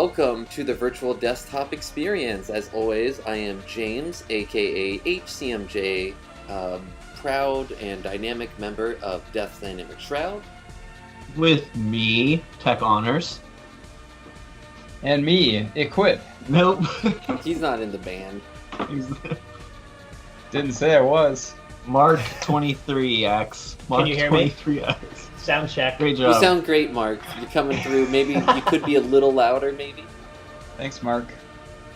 welcome to the virtual desktop experience. As always, I am James, aka HCMJ, proud and dynamic member of Death's Dynamic Shroud. With me, Tech Honors. And me, Equip. Nope. He's not in the band. Didn't say I was. Mark 23X. Mark Can you hear me? 23X. Sound check. Great You job. sound great, Mark. You're coming through. Maybe you could be a little louder, maybe? Thanks, Mark.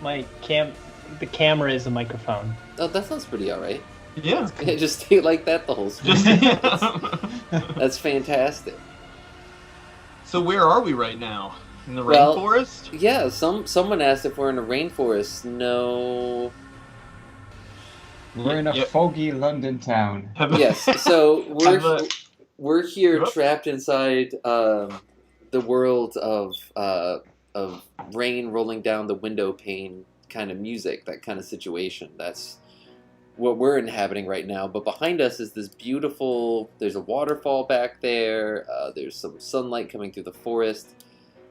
The camera is a microphone. Oh, that sounds pretty alright. Yeah. Just stay like that the whole stream. That's fantastic. So where are we right now? In the Well, rainforest? Yeah, someone asked if we're in a rainforest. No. We're in a foggy London town. Yes, so we're here trapped inside the world of rain rolling down the window pane kind of music, that kind of situation. That's what we're inhabiting right now. But behind us is this beautiful, there's a waterfall back there, there's some sunlight coming through the forest.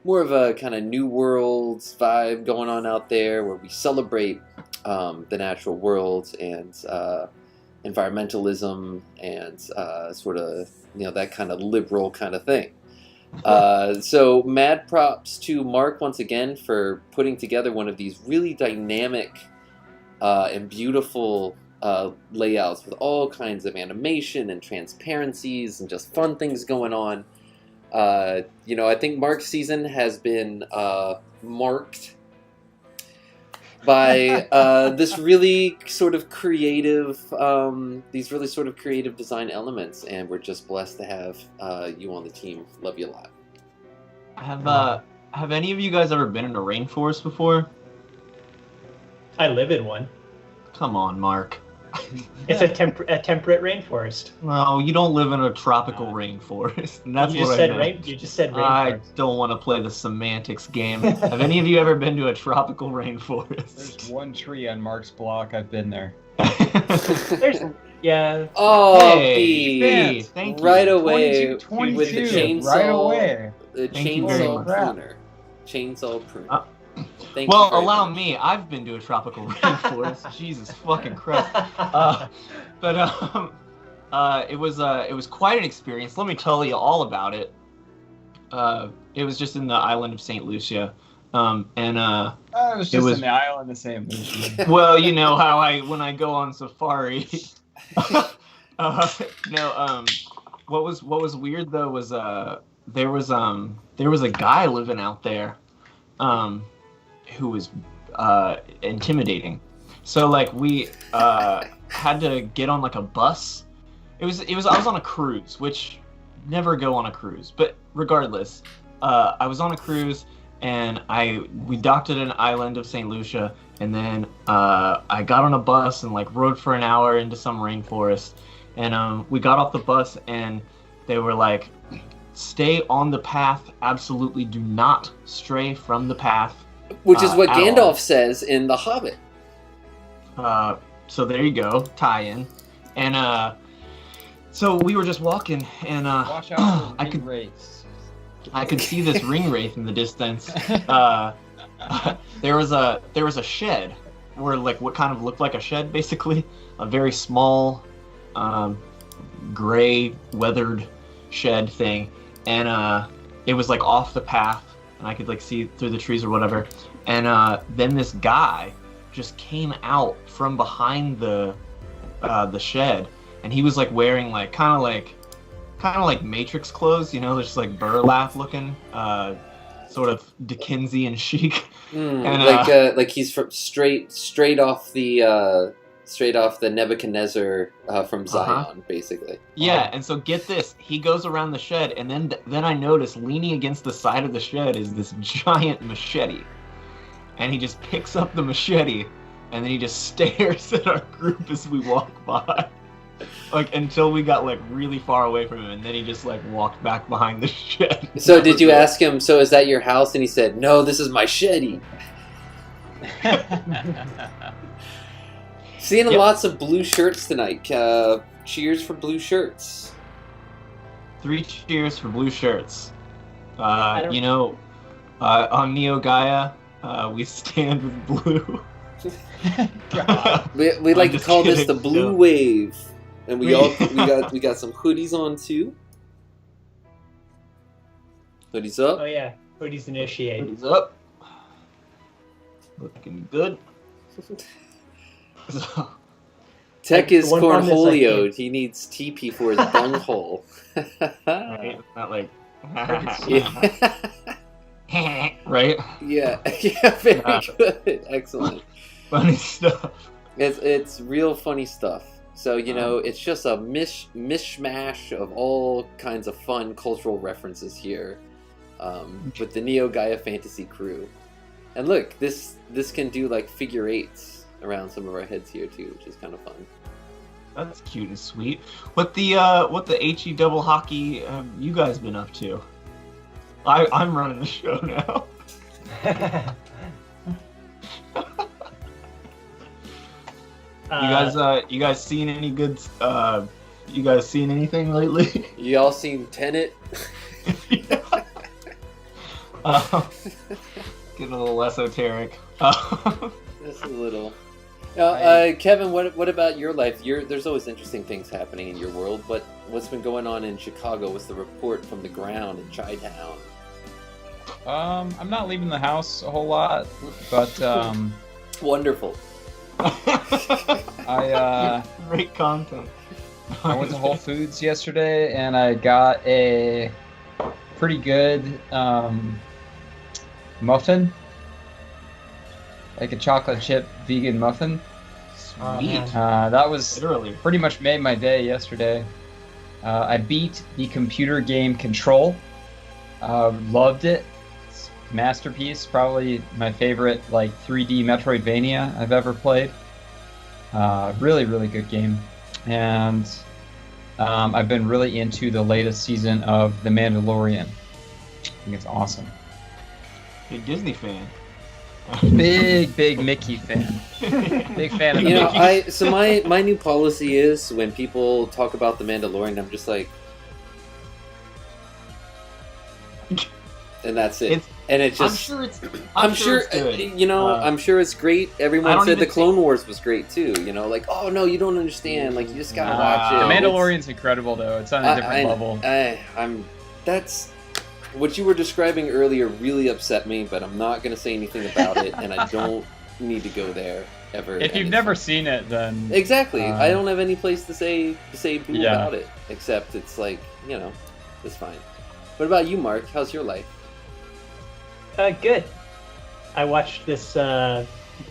More of a kind of New World vibe going on out there where we celebrate the natural world and environmentalism and sort of, that kind of liberal kind of thing. So mad props to Mark once again for putting together one of these really dynamic and beautiful layouts with all kinds of animation and transparencies and just fun things going on. I think Mark's season has been marked by this really sort of creative, these really sort of creative design elements, and we're just blessed to have you on the team. Love you a lot. Have any of you guys ever been in a rainforest before? I live in one. Come on, Mark. It's a temperate rainforest. No, you don't live in a tropical rainforest. And that's You just what said I meant. You just said I rainforest. don't want to play the semantics game. Have any of you ever been to a tropical There's rainforest? one tree on Mark's block. I've been there. Yeah. Oh, Hey, B, thank you. right away 22, with the chainsaw, right away. the Thank you very chainsaw much. pruner. Chainsaw pruner. Thank Well, you very allow much. me. I've been to a tropical rainforest. Jesus fucking Christ. It was quite an experience. Let me tell you all about it. It was just in the island of St. Lucia, I was just was- in the island of St. Lucia. well, you know how when I go on safari. What was weird though was there was a guy living out there, who was intimidating. So like we had to get on like a bus. I was on a cruise, which never go on a cruise, but regardless, I was on a cruise and we docked at an island of St. Lucia, and then I got on a bus and like rode for an hour into some rainforest, and we got off the bus and they were like, stay on the path, absolutely do not stray from the path. Which is what at Gandalf all. says in The Hobbit. So there you go, tie-in. And so we were just walking, and Watch out for I ring could wraiths. I could see this ring wraith in the distance. There was a shed, where like what kind of looked like a shed, basically, a very small, gray, weathered shed thing, and it was like off the path, and I could like see through the trees or whatever. And then this guy just came out from behind the shed, and he was like wearing like kind of like Matrix clothes, just like burlap looking, sort of Dickensian chic. And, like he's from straight off the Nebuchadnezzar from Zion, basically. Yeah, and so get this, he goes around the shed, and then I notice leaning against the side of the shed is this giant machete. And he just picks up the machete, and then he just stares at our group as we walk by. Like, until we got, like, really far away from him, and then he just, like, walked back behind the shed. So did you ask him, so is that your house? And he said, no, this is my machete. Seeing lots of blue shirts tonight. Cheers for blue shirts. 3 cheers for blue shirts. On Neo Gaia, We stand with blue. We like to just call this the kidding, blue no. wave, and we got some hoodies on too. Hoodies up. Oh yeah, hoodies initiate. Hoodies up. Looking good. So, Tech is one problem is, cornholioed. He needs TP for his bunghole. right? Not like. Yeah. Right? Yeah, very good. Excellent. Funny stuff. It's real funny stuff. So, it's just a mishmash of all kinds of fun cultural references here with the Neo Gaia Fantasy crew. And look, this can do like figure eights around some of our heads here too, which is kind of fun. That's cute and sweet. What the HE double hockey have you guys been up to? I'm running the show now. You guys seen any good? You guys seen anything lately? Y'all seen Tenet? Getting a little esoteric. Just a little. Kevin, what about your life? There's always interesting things happening in your world. What's been going on in Chicago? What's the report from the ground in Chi-Town? I'm not leaving the house a whole lot, but Wonderful. Great content. I went to Whole Foods yesterday and I got a pretty good muffin, like a chocolate chip vegan muffin. Sweet. That was Literally. pretty much made my day yesterday. I beat the computer game Control. Loved it. It's a masterpiece. Probably my favorite 3D Metroidvania I've ever played. Really, really good game. And I've been really into the latest season of The Mandalorian. I think it's awesome. Big Disney fan. Big Mickey fan. Big fan of the Mickey. So my new policy is when people talk about The Mandalorian, I'm just like, and that's it. And it just, I'm sure it's good. I'm sure it's great. Everyone said the even Clone Wars was great too. Oh no, you don't understand. Like, you just gotta watch it. The Mandalorian's incredible though. It's on a different level. That's what you were describing earlier really upset me, but I'm not gonna say anything about it, and I don't need to go there ever. If you've never seen it, then exactly, I don't have any place to say boo about it, except it's like, it's fine. What about you, Mark? How's your life? Good. I watched this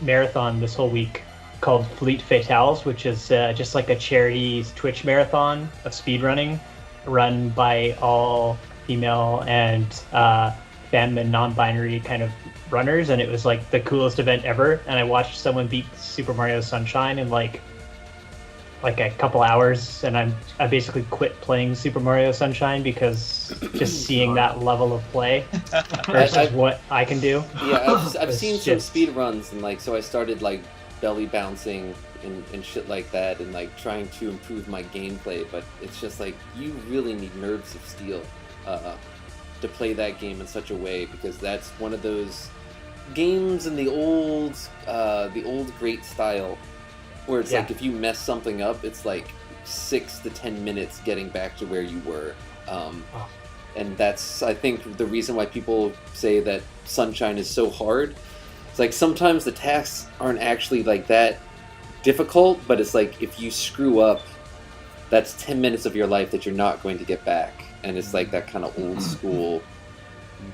marathon this whole week called Fleet Fatales, which is just like a charity Twitch marathon of speedrunning run by all female and femme and non-binary kind of runners, and it was like the coolest event ever. And I watched someone beat Super Mario Sunshine in like a couple hours, and I basically quit playing Super Mario Sunshine because just seeing that level of play versus what I can do. Yeah, I've seen some speed runs, and so I started belly bouncing and shit like that, and trying to improve my gameplay. But it's just you really need nerves of steel to play that game in such a way, because that's one of those games in the old great style. Where it's if you mess something up, it's 6 to 10 minutes getting back to where you were. And that's, I think, the reason why people say that Sunshine is so hard. It's sometimes the tasks aren't actually that difficult, but it's if you screw up, that's 10 minutes of your life that you're not going to get back. And it's that kind of old school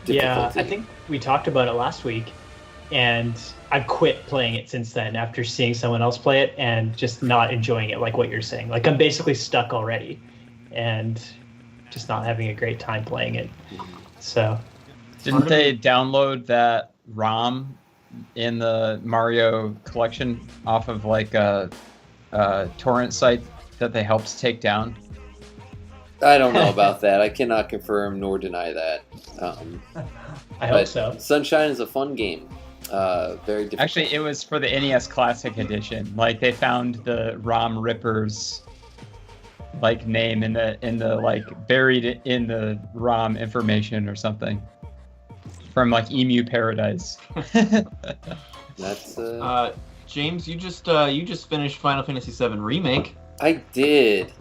difficulty. Yeah, I think we talked about it last week. And I've quit playing it since then after seeing someone else play it and just not enjoying it, like what you're saying. I'm basically stuck already and just not having a great time playing it. So, didn't they download that ROM in the Mario collection off of a torrent site that they helped take down? I don't know about that. I cannot confirm nor deny that. I hope so. Sunshine is a fun game. Very difficult. Actually, it was for the NES Classic Edition. They found the ROM Ripper's name in the buried in the ROM information or something. from like Emu Paradise. That's James, you just finished Final Fantasy VII Remake. I did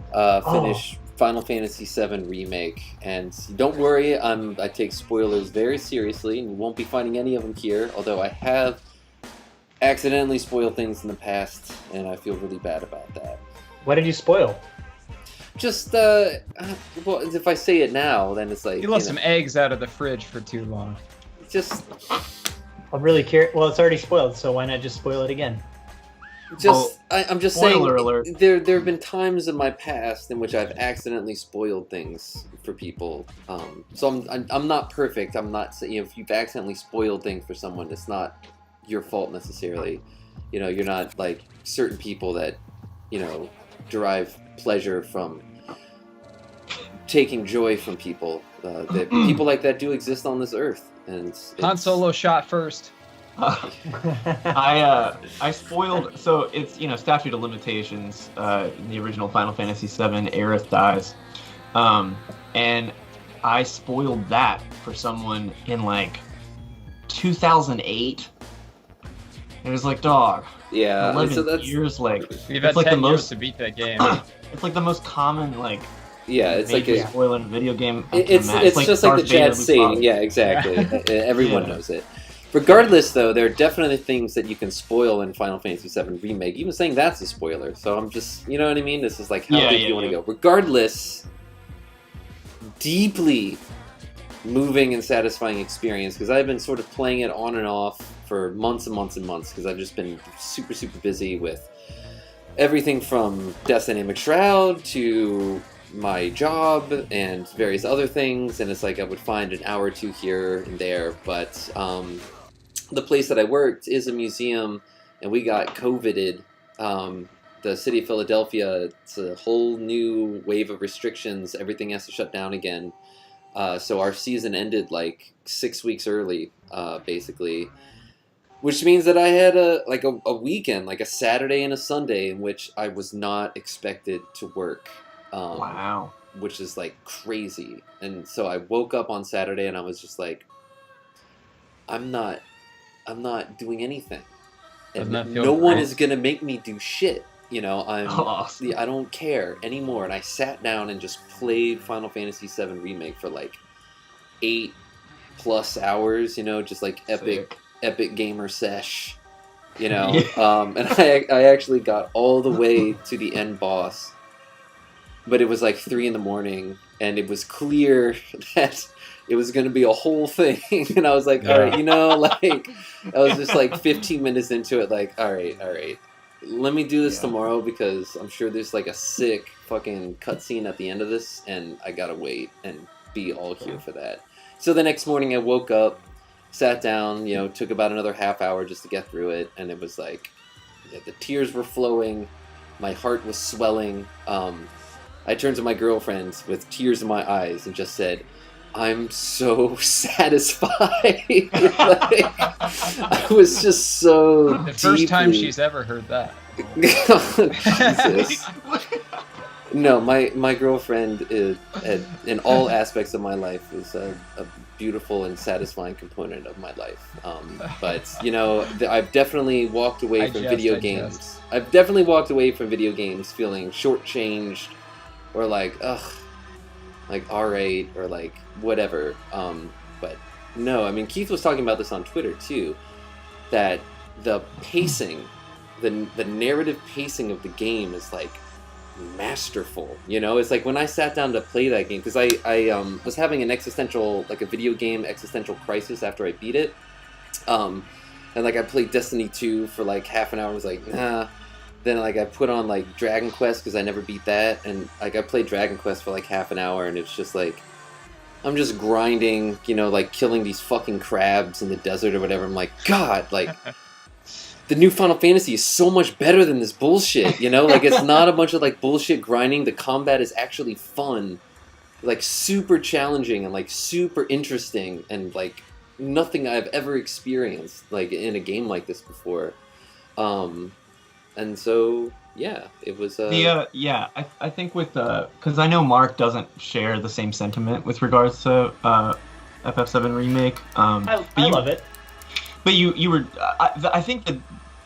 finish Final Fantasy VII Remake, and don't worry, I take spoilers very seriously, and you won't be finding any of them here, although I have accidentally spoiled things in the past, and I feel really bad about that. What did you spoil? Just, well, if I say it now, then it's like... You left some eggs out of the fridge for too long. Just... I'm really curious. Well, it's already spoiled, so why not just spoil it again? I'm just spoiler saying, alert. there have been times in my past in which I've accidentally spoiled things for people. So I'm not perfect. I'm not saying, if you've accidentally spoiled things for someone, it's not your fault necessarily. You know, you're not like certain people that, you know, derive pleasure from taking joy from people. People like that do exist on this earth, and Han Solo shot first. I spoiled, so it's, you know, statute of limitations in the original Final Fantasy VII. Aerith dies, and I spoiled that for someone in like 2008. It was like, dog. Yeah, 11 so that's, years, like, We've had like 10 the years most to beat that game. it's like the most common, like, yeah, it's like major spoiler in a video game. it's just like the Chad saying, yeah, exactly. Everyone knows it. Regardless, though, there are definitely things that you can spoil in Final Fantasy VII Remake. Even saying that's a spoiler, so I'm just, you know what I mean? This is like, how deep do you want to go? Regardless, deeply moving and satisfying experience, because I've been sort of playing it on and off for months and months and months, because I've just been super, super busy with everything from Death Dynamic Shroud to my job and various other things, and it's like I would find an hour or two here and there, but the place that I worked is a museum, and we got COVIDed. The city of Philadelphia, it's a whole new wave of restrictions. Everything has to shut down again. So our season ended like 6 weeks early, basically. Which means that I had a weekend, like a Saturday and a Sunday, in which I was not expected to work. Wow. Which is like crazy. And so I woke up on Saturday and I was just like, I'm not doing anything. And no one is gonna make me do shit. You know, I don't care anymore. And I sat down and just played Final Fantasy VII Remake for like 8+ hours, you know, just like epic gamer sesh, you know. And I actually got all the way to the end boss, but it was like 3 a.m, and it was clear that it was going to be a whole thing. And I was like, all right, you know, like, I was just like 15 minutes into it, like, all right, let me do this tomorrow, because I'm sure there's like a sick fucking cutscene at the end of this, and I gotta wait and be all here for that. So the next morning I woke up, sat down, you know, took about another half hour just to get through it, and it was like, the tears were flowing, my heart was swelling. I turned to my girlfriend with tears in my eyes and just said, I'm so satisfied. Like, I was just so The first time she's ever heard that. Jesus. No, my girlfriend is, in all aspects of my life, is a beautiful and satisfying component of my life. But, you know, I've definitely walked away from video games. I've definitely walked away from video games feeling shortchanged, or like, ugh, like, alright, or like, whatever. But no, I mean, Keith was talking about this on Twitter too, that the pacing, the narrative pacing of the game is like masterful. You know, it's like when I sat down to play that game, because I was having an existential, like a video game existential crisis after I beat it. And like I played Destiny 2 for like half an hour, I was like, nah. Then like I put on like Dragon Quest, because I never beat that, and like I played Dragon Quest for like half an hour, and it's just like, I'm just grinding, you know, like killing these fucking crabs in the desert or whatever. I'm like, God, like, the new Final Fantasy is so much better than this bullshit, you know? Like, it's not a bunch of like bullshit grinding. The combat is actually fun, like super challenging and like super interesting, and like nothing I've ever experienced like in a game like this before. And so, yeah, it was... I think with... because I know Mark doesn't share the same sentiment with regards to FF7 remake. I love it. But you were. I think that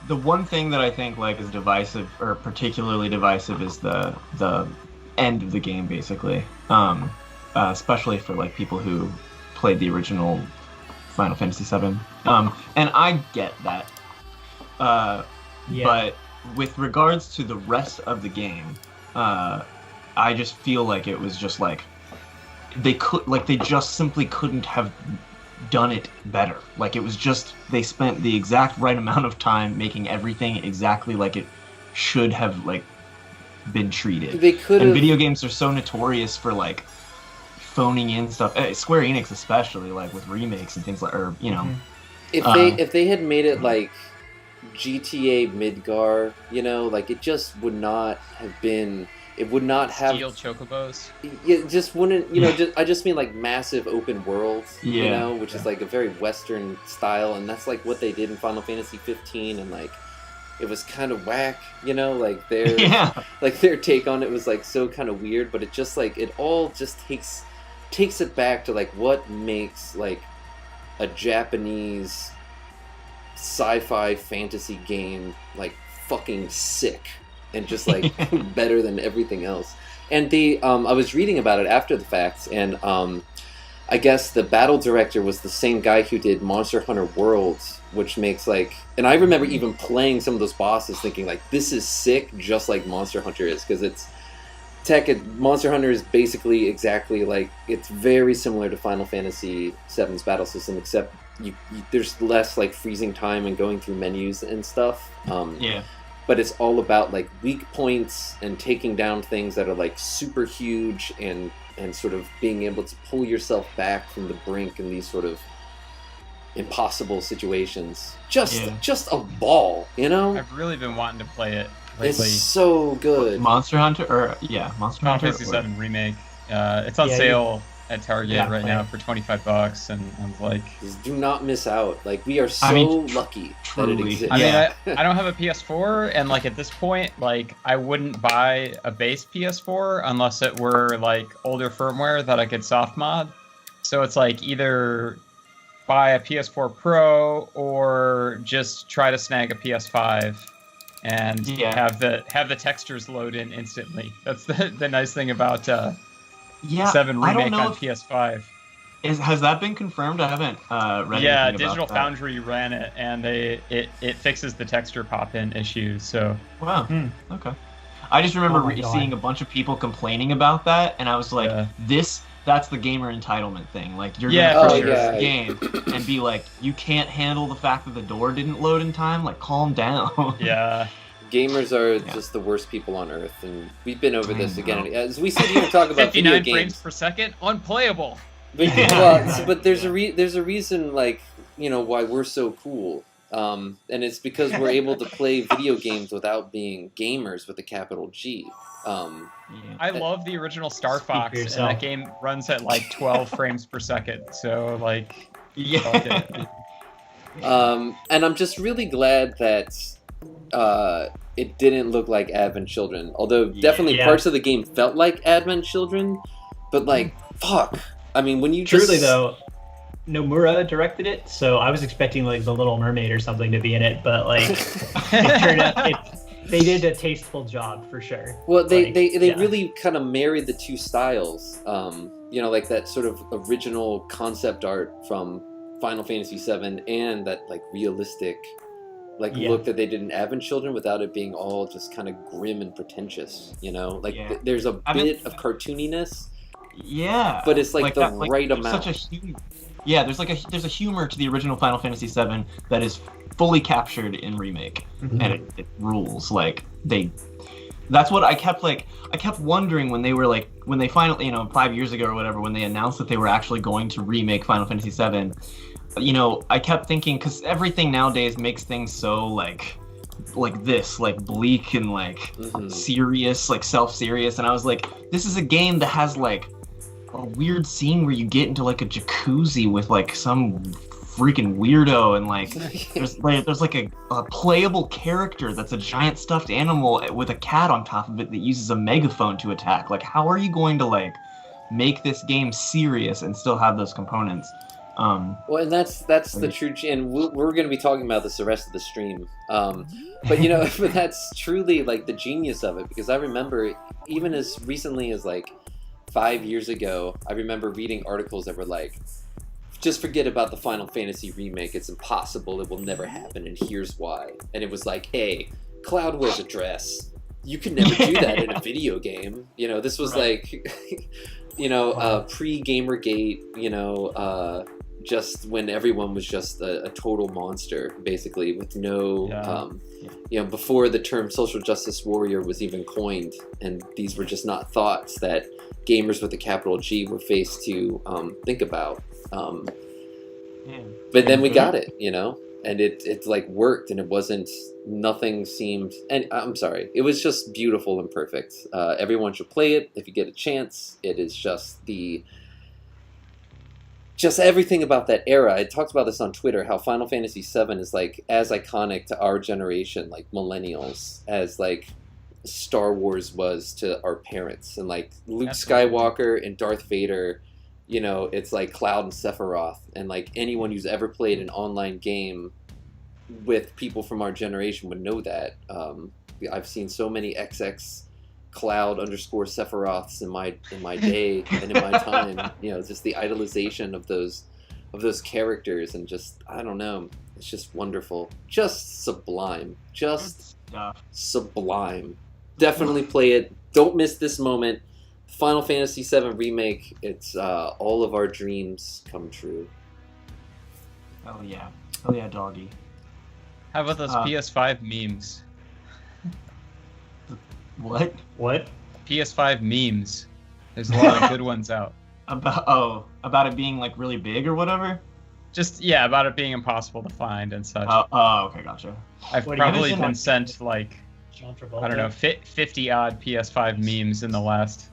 the one thing that I think like is divisive or particularly divisive is the end of the game, basically. Especially for like people who played the original Final Fantasy VII. And I get that. But with regards to the rest of the game, I just feel like it was just like they just simply couldn't have done it better. Like it was just they spent the exact right amount of time making everything exactly like it should have like been treated. They could. And video games are so notorious for like phoning in stuff. Square Enix especially, like with remakes and things like, or you know, if they had made it like GTA Midgar, you know, like it just would not have been. It would not have Steel chocobos. It just wouldn't, you know. I just mean like massive open worlds, you know, which is like a very Western style, and that's like what they did in Final Fantasy 15, and like it was kind of whack, you know, like their take on it was like so kind of weird, but it just like it all just takes it back to like what makes like a Japanese sci-fi fantasy game like fucking sick. And just like better than everything else. And I was reading about it after the fact, and I guess the battle director was the same guy who did Monster Hunter Worlds, which makes like, and I remember even playing some of those bosses thinking like, this is sick, just like Monster Hunter is, because it's Monster Hunter is basically exactly like, it's very similar to Final Fantasy VII's battle system, except there's less like freezing time and going through menus and stuff. But it's all about like weak points and taking down things that are like super huge and sort of being able to pull yourself back from the brink in these sort of impossible situations. Just a ball, you know? I've really been wanting to play it lately. It's so good. Monster Hunter Monster Final Hunter Fantasy VII Remake. It's on sale at Target right now for $25, and I'm like, just do not miss out. Like we are so lucky that it exists. I mean, I don't have a PS4, and like at this point, like I wouldn't buy a base PS4 unless it were like older firmware that I could soft mod. So it's like either buy a PS4 Pro or just try to snag a PS5 and have the textures load in instantly. That's the nice thing about 7 Remake on PS5. Has that been confirmed? I haven't read anything about Digital that. Foundry ran it, and it fixes the texture pop-in issues. So wow, okay. I just remember seeing a bunch of people complaining about that, and I was like, that's the gamer entitlement thing. Like you're gonna purchase this game and be like, you can't handle the fact that the door didn't load in time. Like, calm down. Yeah. Gamers are just the worst people on earth, and we've been over this again. As we sit here and talk about video games, 59 frames per second, unplayable. But there's a reason, like, you know, why we're so cool, and it's because we're able to play video games without being gamers with a capital G. I love the original Star Fox, and that game runs at like 12 frames per second. So like, and I'm just really glad that it didn't look like Advent Children, although definitely parts of the game felt like Advent Children, but like, fuck. I mean, when you though, Nomura directed it, so I was expecting like the Little Mermaid or something to be in it, but like it turned out they did a tasteful job for sure. Well, they really kind of married the two styles, you know, like that sort of original concept art from Final Fantasy VII and that like realistic look that they did in Advent Children without it being all just kind of grim and pretentious, you know? Like there's a bit of cartooniness. Yeah. But it's like the right amount. There's a humor to the original Final Fantasy VII that is fully captured in Remake. And it rules. Like that's what I kept wondering when they finally, you know, 5 years ago or whatever, when they announced that they were actually going to remake Final Fantasy VII. You know, I kept thinking, because everything nowadays makes things so like this, like bleak and like serious, like self-serious, and I was like, this is a game that has like a weird scene where you get into like a jacuzzi with like some freaking weirdo, and like there's like a playable character that's a giant stuffed animal with a cat on top of it that uses a megaphone to attack. Like, how are you going to like make this game serious and still have those components? Well, and that's the true, and we're going to be talking about this the rest of the stream. But you know, but that's truly like the genius of it, because I remember even as recently as like 5 years ago, I remember reading articles that were like, just forget about the Final Fantasy remake. It's impossible. It will never happen, and here's why. And it was like, hey, Cloud wears a dress. You could never do that in a video game. You know, this was like, you know, pre-Gamergate, you know, just when everyone was just a total monster, basically, with no, you know, before the term social justice warrior was even coined, and these were just not thoughts that gamers with a capital G were faced to think about. But then we got it, you know, and it like worked, and it wasn't, nothing seemed, and I'm sorry, it was just beautiful and perfect. Everyone should play it if you get a chance. It is just everything about that era. I talked about this on Twitter, how Final Fantasy VII is like as iconic to our generation, like millennials, as like Star Wars was to our parents, and like Luke Skywalker and Darth Vader. You know, it's like Cloud and Sephiroth, and like anyone who's ever played an online game with people from our generation would know that. I've seen so many XX Cloud _ Sephiroths in my day and in my time. You know, just the idolization of those characters, and just, I don't know, it's just wonderful, just sublime, just sublime. Definitely play it. Don't miss this moment. Final Fantasy VII Remake, it's all of our dreams come true. Oh yeah. Oh yeah, doggy. How about those PS5 memes? What? PS5 memes. There's a lot of good ones out. About it being like really big or whatever? Just, yeah, about it being impossible to find and such. Okay, gotcha. I've probably been sent like, I don't know, 50 odd PS5 memes in the last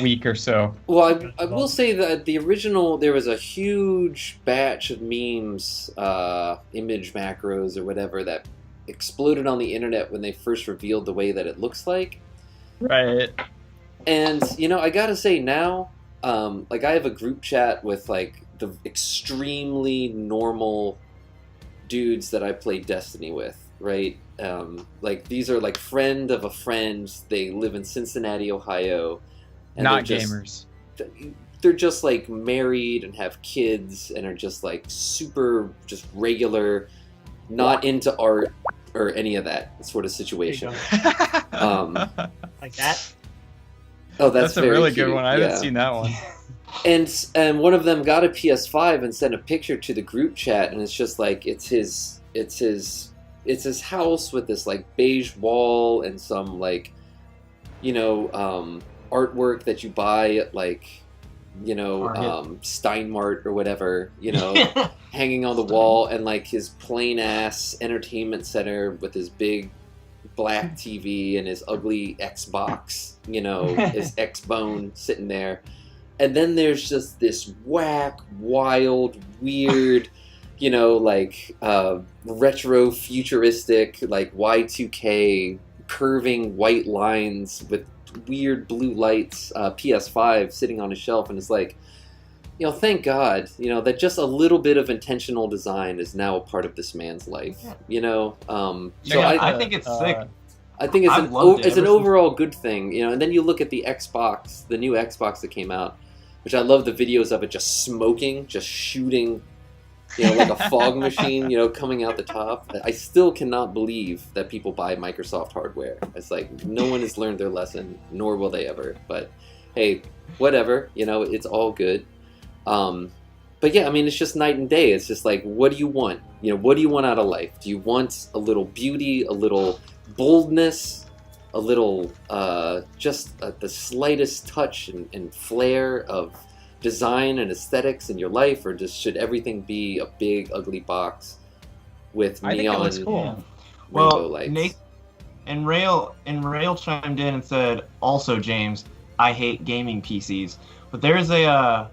week or so. Well, I will say that the original, there was a huge batch of memes, image macros or whatever, that exploded on the internet when they first revealed the way that it looks like. Right. And, you know, I gotta say now, like I have a group chat with like the extremely normal dudes that I play Destiny with, right? Like these are like friend of a friend. They live in Cincinnati, Ohio. And not gamers. They're just like married and have kids and are just like super just regular, not into art or any of that sort of situation. Like that? Oh, that's a very really cute. good one. I haven't seen that one. And one of them got a PS5 and sent a picture to the group chat, and it's just like it's his house with this like beige wall and some like, you know, artwork that you buy at like, you know, Steinmart or whatever, you know, hanging on the wall, and like his plain ass entertainment center with his big black TV and his ugly Xbox, you know, his X-Bone sitting there. And then there's just this whack, wild, weird, you know, like retro futuristic, like Y2K curving white lines with weird blue lights, PS5 sitting on a shelf, and it's like, you know, thank God, you know, that just a little bit of intentional design is now a part of this man's life, you know. So I think it's sick. I think it's an overall good thing, you know. And then you look at the Xbox, the new Xbox that came out, which I love the videos of it just smoking, just shooting, you know, like a fog machine, you know, coming out the top. I still cannot believe that people buy Microsoft hardware. It's like no one has learned their lesson, nor will they ever. But hey, whatever, you know, it's all good. But yeah, I mean, it's just night and day. It's just like, what do you want? You know, what do you want out of life? Do you want a little beauty, a little boldness, a little, just the slightest touch and flair of design and aesthetics in your life, or just should everything be a big ugly box with neon rainbow lights? Nate and Rail chimed in and said, also James, I hate gaming PCs, but there is a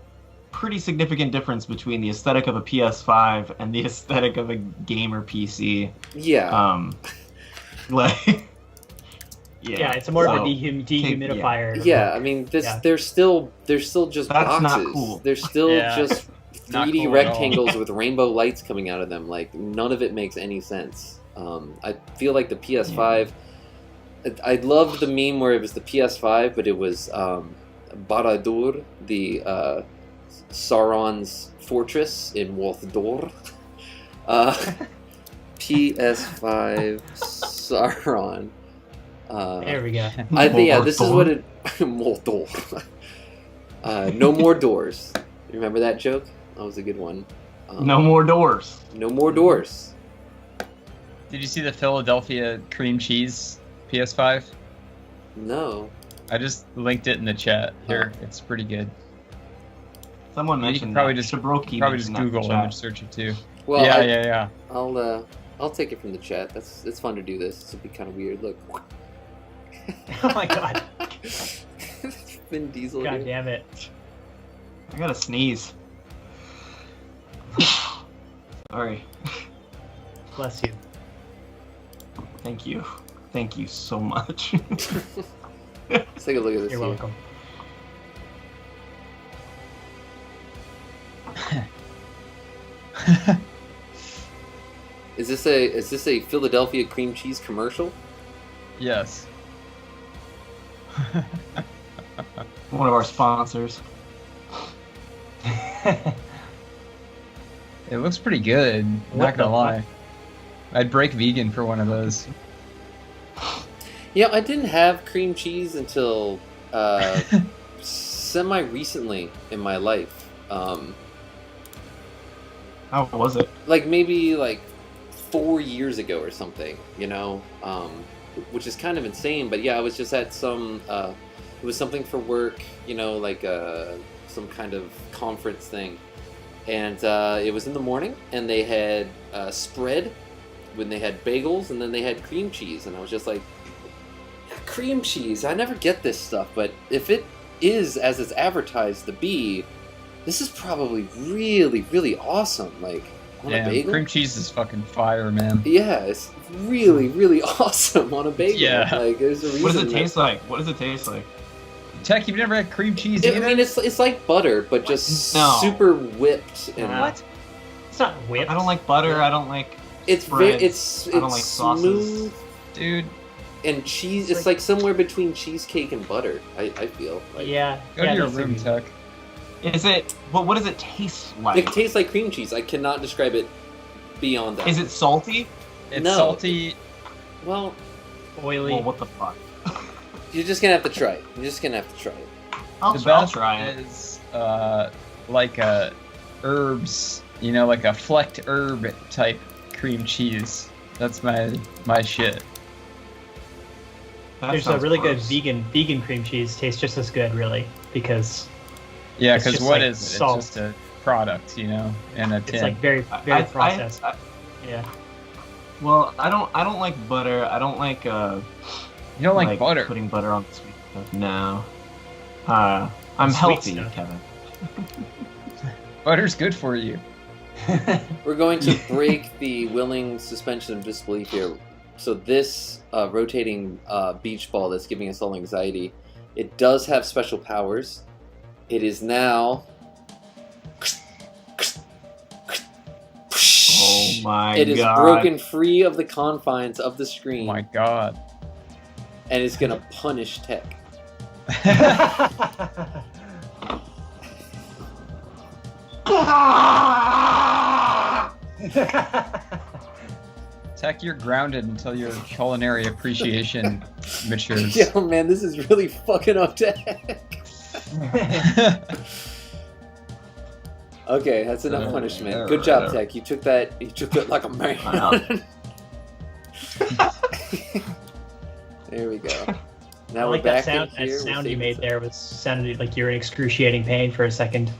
pretty significant difference between the aesthetic of a PS5 and the aesthetic of a gamer PC. Yeah. Like Yeah, it's more of a dehumidifier. Yeah, I mean, they're still just That's boxes. not cool. They're still just Not 3D cool at all. rectangles with rainbow lights coming out of them. Like, none of it makes any sense. I feel like the PS5. I loved the meme where it was the PS5, but it was Barad-dûr, the Sauron's fortress in Walthdor. PS5 Sauron. There we go. This is what it. Mordor. No more doors. You remember that joke? That was a good one. No more doors. No more doors. Did you see the Philadelphia cream cheese PS5? No. I just linked it in the chat here. It's pretty good. Someone You mentioned can probably that. just Shabroki probably mentioned just that in the Google chat. image search it too. Well, yeah. I'll take it from the chat. It's fun to do this. This would be kind of weird. Look. Oh my god. Vin Diesel. God here. damn it. I gotta sneeze. Sorry. Bless you. Thank you. Thank you so much. Let's take a look at this. You're here. welcome. Is this a Philadelphia cream cheese commercial? Yes. One of our sponsors. It looks pretty good. Not gonna lie. I'd break vegan for one of those. Yeah, I didn't have cream cheese until semi-recently in my life. How was it? Like maybe like 4 years ago or something, you know, which is kind of insane. But yeah, I was just at some. It was something for work, you know, like some kind of conference thing, and it was in the morning, and they had spread when they had bagels, and then they had cream cheese, and I was just like, cream cheese. I never get this stuff, but if it is as it's advertised to be, this is probably really, really awesome. Like on a bagel. Cream cheese is fucking fire, man. Yeah, it's really, really awesome on a bagel. Yeah. Like there's a reason. What does it taste like? What does it taste like? Tech, you've never had cream cheese I either? mean, it's like butter, but just No. super whipped. And What? It's not whipped. I don't like butter. I don't like. It's spreads. it's I don't like sauces. smooth Dude, and cheese. It's It's like somewhere between cheesecake and butter. I feel. Like, Yeah. go to your that's room, a- Tech. Is it? But what does it taste like? It tastes like cream cheese. I cannot describe it beyond that. Is it salty? It's No. salty. Well, Oily. Well, what the fuck? you're just gonna have to try it. You're just gonna have to try it. I'll The I'll best try it. is like a herbs, you know, like a flecked herb type cream cheese. That's my shit. That There's a sounds really gross. good vegan cream cheese. Tastes just as good, really, because Yeah, It's because just what like is it? salt. It's just a product, you know, in a it's tin. like very processed. Yeah. Well, I don't like butter. I don't like you don't like butter. putting butter on sweet stuff. No. I'm Sweet healthy, stuff. Kevin. Butter's good for you. We're going to break the willing suspension of disbelief here. So this rotating beach ball that's giving us all anxiety, it does have special powers. It is now. Oh my It is god. broken free of the confines of the screen, Oh my god. and it's gonna punish Tech. Tech, you're grounded until your culinary appreciation matures. Yeah, man, this is really fucking up Tech. Okay, that's enough Alright, punishment. Good job, alright. Tech. You took that like a man. There we go. Now I we're like back that sound. in here. That We're sound you saving made some- there sounded like you were in excruciating pain for a second.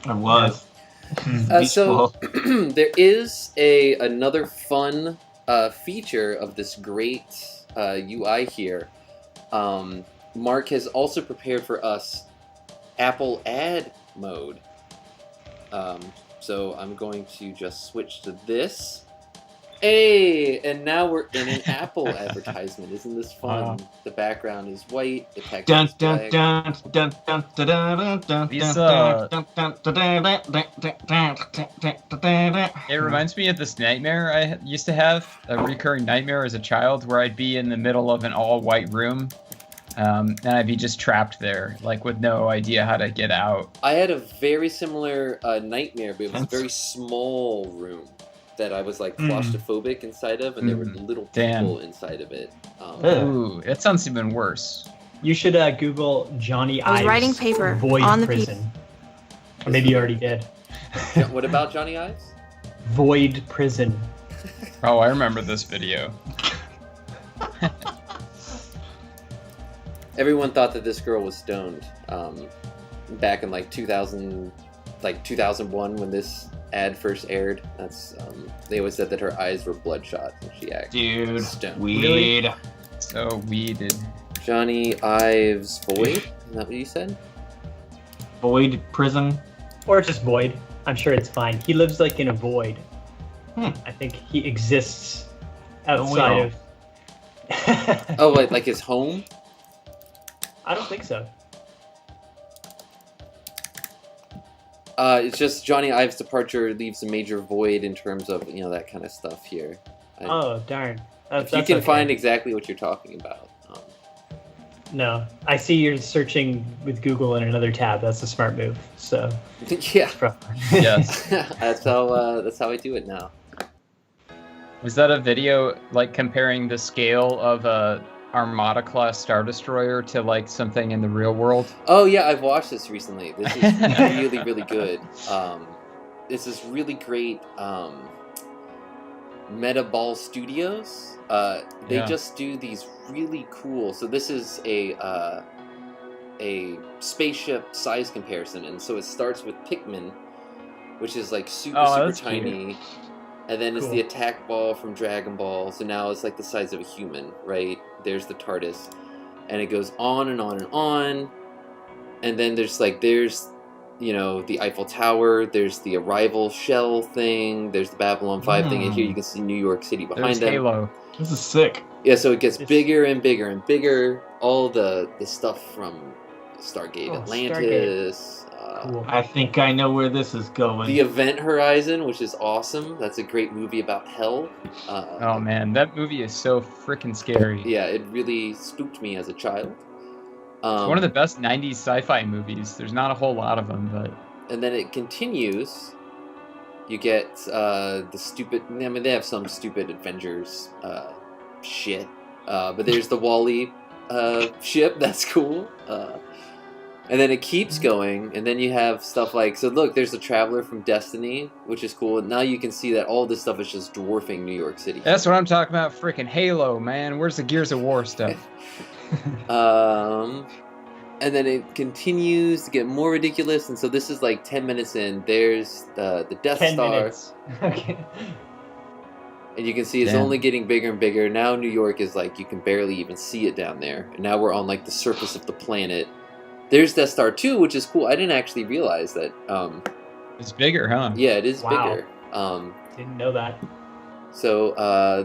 I was. Beach So ball. there is another fun feature of this great UI here. Mark has also prepared for us Apple Ad mode. So I'm going to just switch to this, Hey, and now we're in an Apple advertisement. Isn't this fun? Wow. The background is white. The text Dun is dun black. dun dun dun dun dun dun Lisa. dun. It reminds me of this nightmare I used to have, a recurring nightmare as a child, where I'd be in the middle of an all-white room, and I'd be just trapped there, like with no idea how to get out. I had a very similar nightmare, but it was a very small room that I was like claustrophobic inside of, and there were little people inside of it. Ooh, that sounds even worse. You should Google Johnny I was Ives writing paper Void on the Prison. Or maybe you already did. What about Johnny Ives? Void Prison. Oh, I remember this video. Everyone thought that this girl was stoned back in like 2001 when this ad first aired. That's they always said that her eyes were bloodshot when she acted. Dude, stoned. weed. So weeded. Johnny Ives Void? Is that what you said? Void prison. Or just void. I'm sure it's fine. He lives like in a void. I think he exists outside of... Oh, like his home? I don't think so. It's just Johnny Ives' departure leaves a major void in terms of, that kind of stuff here. Oh, darn. If you can find exactly what you're talking about. No. I see you're searching with Google in another tab. That's a smart move. So yeah. Yes. That's how I do it now. Was that a video like comparing the scale of a Armada class Star Destroyer to like something in the real world? Oh yeah, I've watched this recently. This is really, really good. This is really great. Metaball Studios. They just do these really cool. So this is a spaceship size comparison, and so it starts with Pikmin, which is like super tiny. Cute. And then it's the attack ball from Dragon Ball. So now it's like the size of a human, right? There's the TARDIS. And it goes on and on and on. And then there's the Eiffel Tower. There's the Arrival shell thing. There's the Babylon 5 thing. And here you can see New York City behind them. Halo. This is sick. Yeah, so it gets bigger and bigger and bigger. All the stuff from Stargate Atlantis. Cool. I think I know where this is going. The Event Horizon, which is awesome. That's a great movie about hell. Oh man, that movie is so freaking scary. Yeah, it really spooked me as a child. It's one of the best 90s sci-fi movies. There's not a whole lot of them, but... And then it continues. You get the stupid... I mean, they have some stupid Avengers shit. But there's the Wall-E ship. That's cool. And then it keeps going, and then you have stuff like... So look, there's the Traveler from Destiny, which is cool. Now you can see that all this stuff is just dwarfing New York City. That's what I'm talking about, freaking Halo, man. Where's the Gears of War stuff? And then it continues to get more ridiculous, and so this is like 10 minutes in. There's the Death 10 Star. minutes. Okay. And you can see it's only getting bigger and bigger. Now New York is like, you can barely even see it down there. And now we're on like the surface of the planet. There's Death Star 2, which is cool. I didn't actually realize that. It's bigger, huh? Yeah, it is Wow. bigger. Didn't know that. So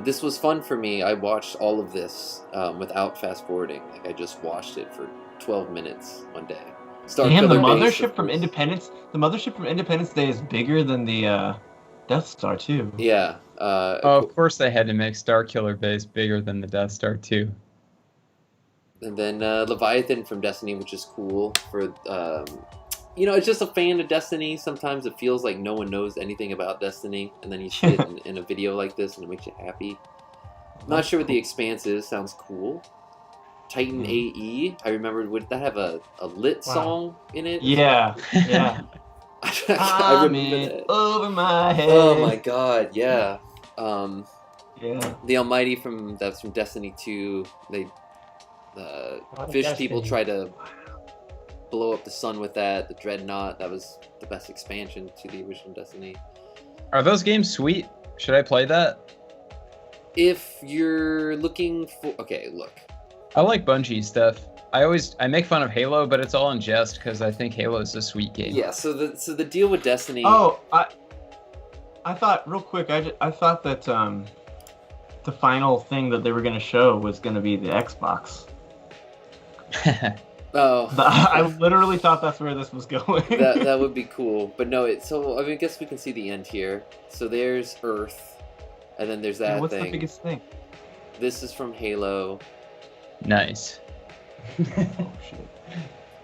this was fun for me. I watched all of this without fast forwarding. Like I just watched it for 12 minutes one day. Damn, the mothership from Independence. The mothership from Independence Day is bigger than the Death Star 2. Yeah. Of course they had to make Starkiller Base bigger than the Death Star 2. And then Leviathan from Destiny, which is cool for, it's just a fan of Destiny. Sometimes it feels like no one knows anything about Destiny, and then you see it in a video like this, and it makes you happy. I'm not sure what the Expanse is. Sounds cool. Titan AE. I remember, would that have a lit song in it? Yeah, yeah. I remember that. Over my head. Oh my god, yeah. Yeah. The Almighty from Destiny 2. Fish people try to blow up the sun with that. The Dreadnought, that was the best expansion to the original Destiny. Are those games sweet? Should I play that? If you're looking for... Okay, look. I like Bungie stuff. I make fun of Halo, but it's all in jest because I think Halo is a sweet game. Yeah, so the deal with Destiny... Oh, I thought, real quick, I thought that the final thing that they were gonna show was gonna be the Xbox. Oh, I literally thought that's where this was going. that would be cool, but no. So I mean, I guess we can see the end here. So there's Earth, and then there's that What's thing. the biggest thing? This is from Halo. Nice. Oh shit!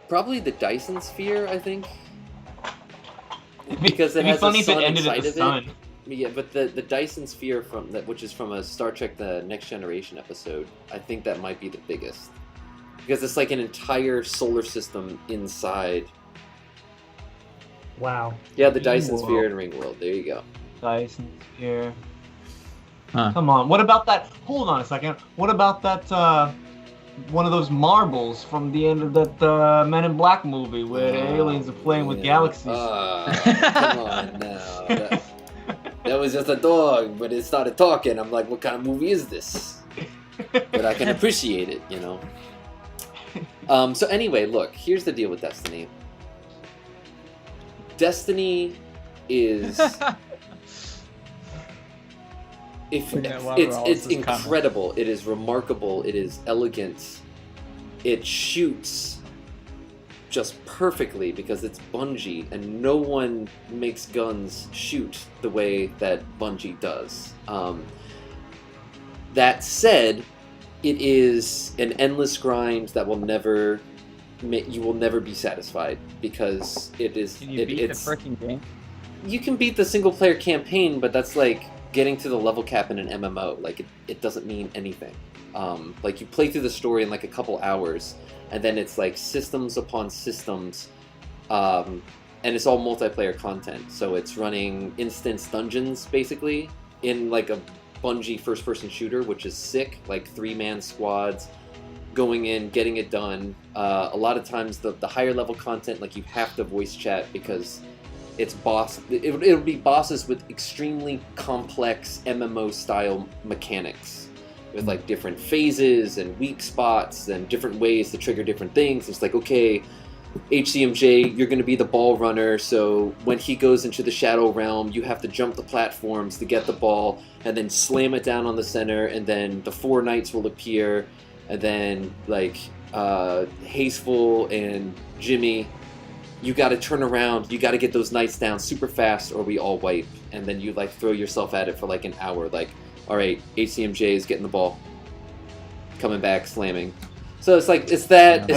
Probably the Dyson Sphere, I think. Because it It'd be has funny a if sun it ended at inside the of sun. it. Yeah, but the Dyson Sphere from that, which is from a Star Trek: The Next Generation episode, I think that might be the biggest. Because it's like an entire solar system inside. Wow. Yeah, the Dyson Ringworld. Sphere and Ringworld. There you go. Dyson Sphere. Huh. Come on. What about that? Hold on a second. What about that? One of those marbles from the end of that Men in Black movie where the aliens are playing with galaxies. Come on now. That was just a dog, but it started talking. I'm like, what kind of movie is this? But I can appreciate it, you know. So anyway, look, here's the deal with Destiny. Destiny is it's incredible. It is remarkable. It is elegant. It shoots just perfectly because it's Bungie, and no one makes guns shoot the way that Bungie does. That said, it is an endless grind that will never, you will never be satisfied because it is. Can you beat the freaking game? You can beat the single player campaign, but that's like getting to the level cap in an MMO. Like it doesn't mean anything. Like you play through the story in like a couple hours, and then it's like systems upon systems, and it's all multiplayer content. So it's running instance dungeons basically in like a Bungie first-person shooter, which is sick. Like 3-man squads, going in, getting it done. A lot of times the higher level content, like you have to voice chat because it's boss. It'll be bosses with extremely complex MMO style mechanics, with like different phases and weak spots and different ways to trigger different things. It's like, okay, HCMJ, you're going to be the ball runner, so when he goes into the Shadow Realm, you have to jump the platforms to get the ball, and then slam it down on the center, and then the 4 knights will appear, and then, like, Hasteful and Jimmy, you got to turn around, you got to get those knights down super fast, or we all wipe, and then you, like, throw yourself at it for, like, an hour, like, alright, HCMJ is getting the ball, coming back, slamming. So it's like that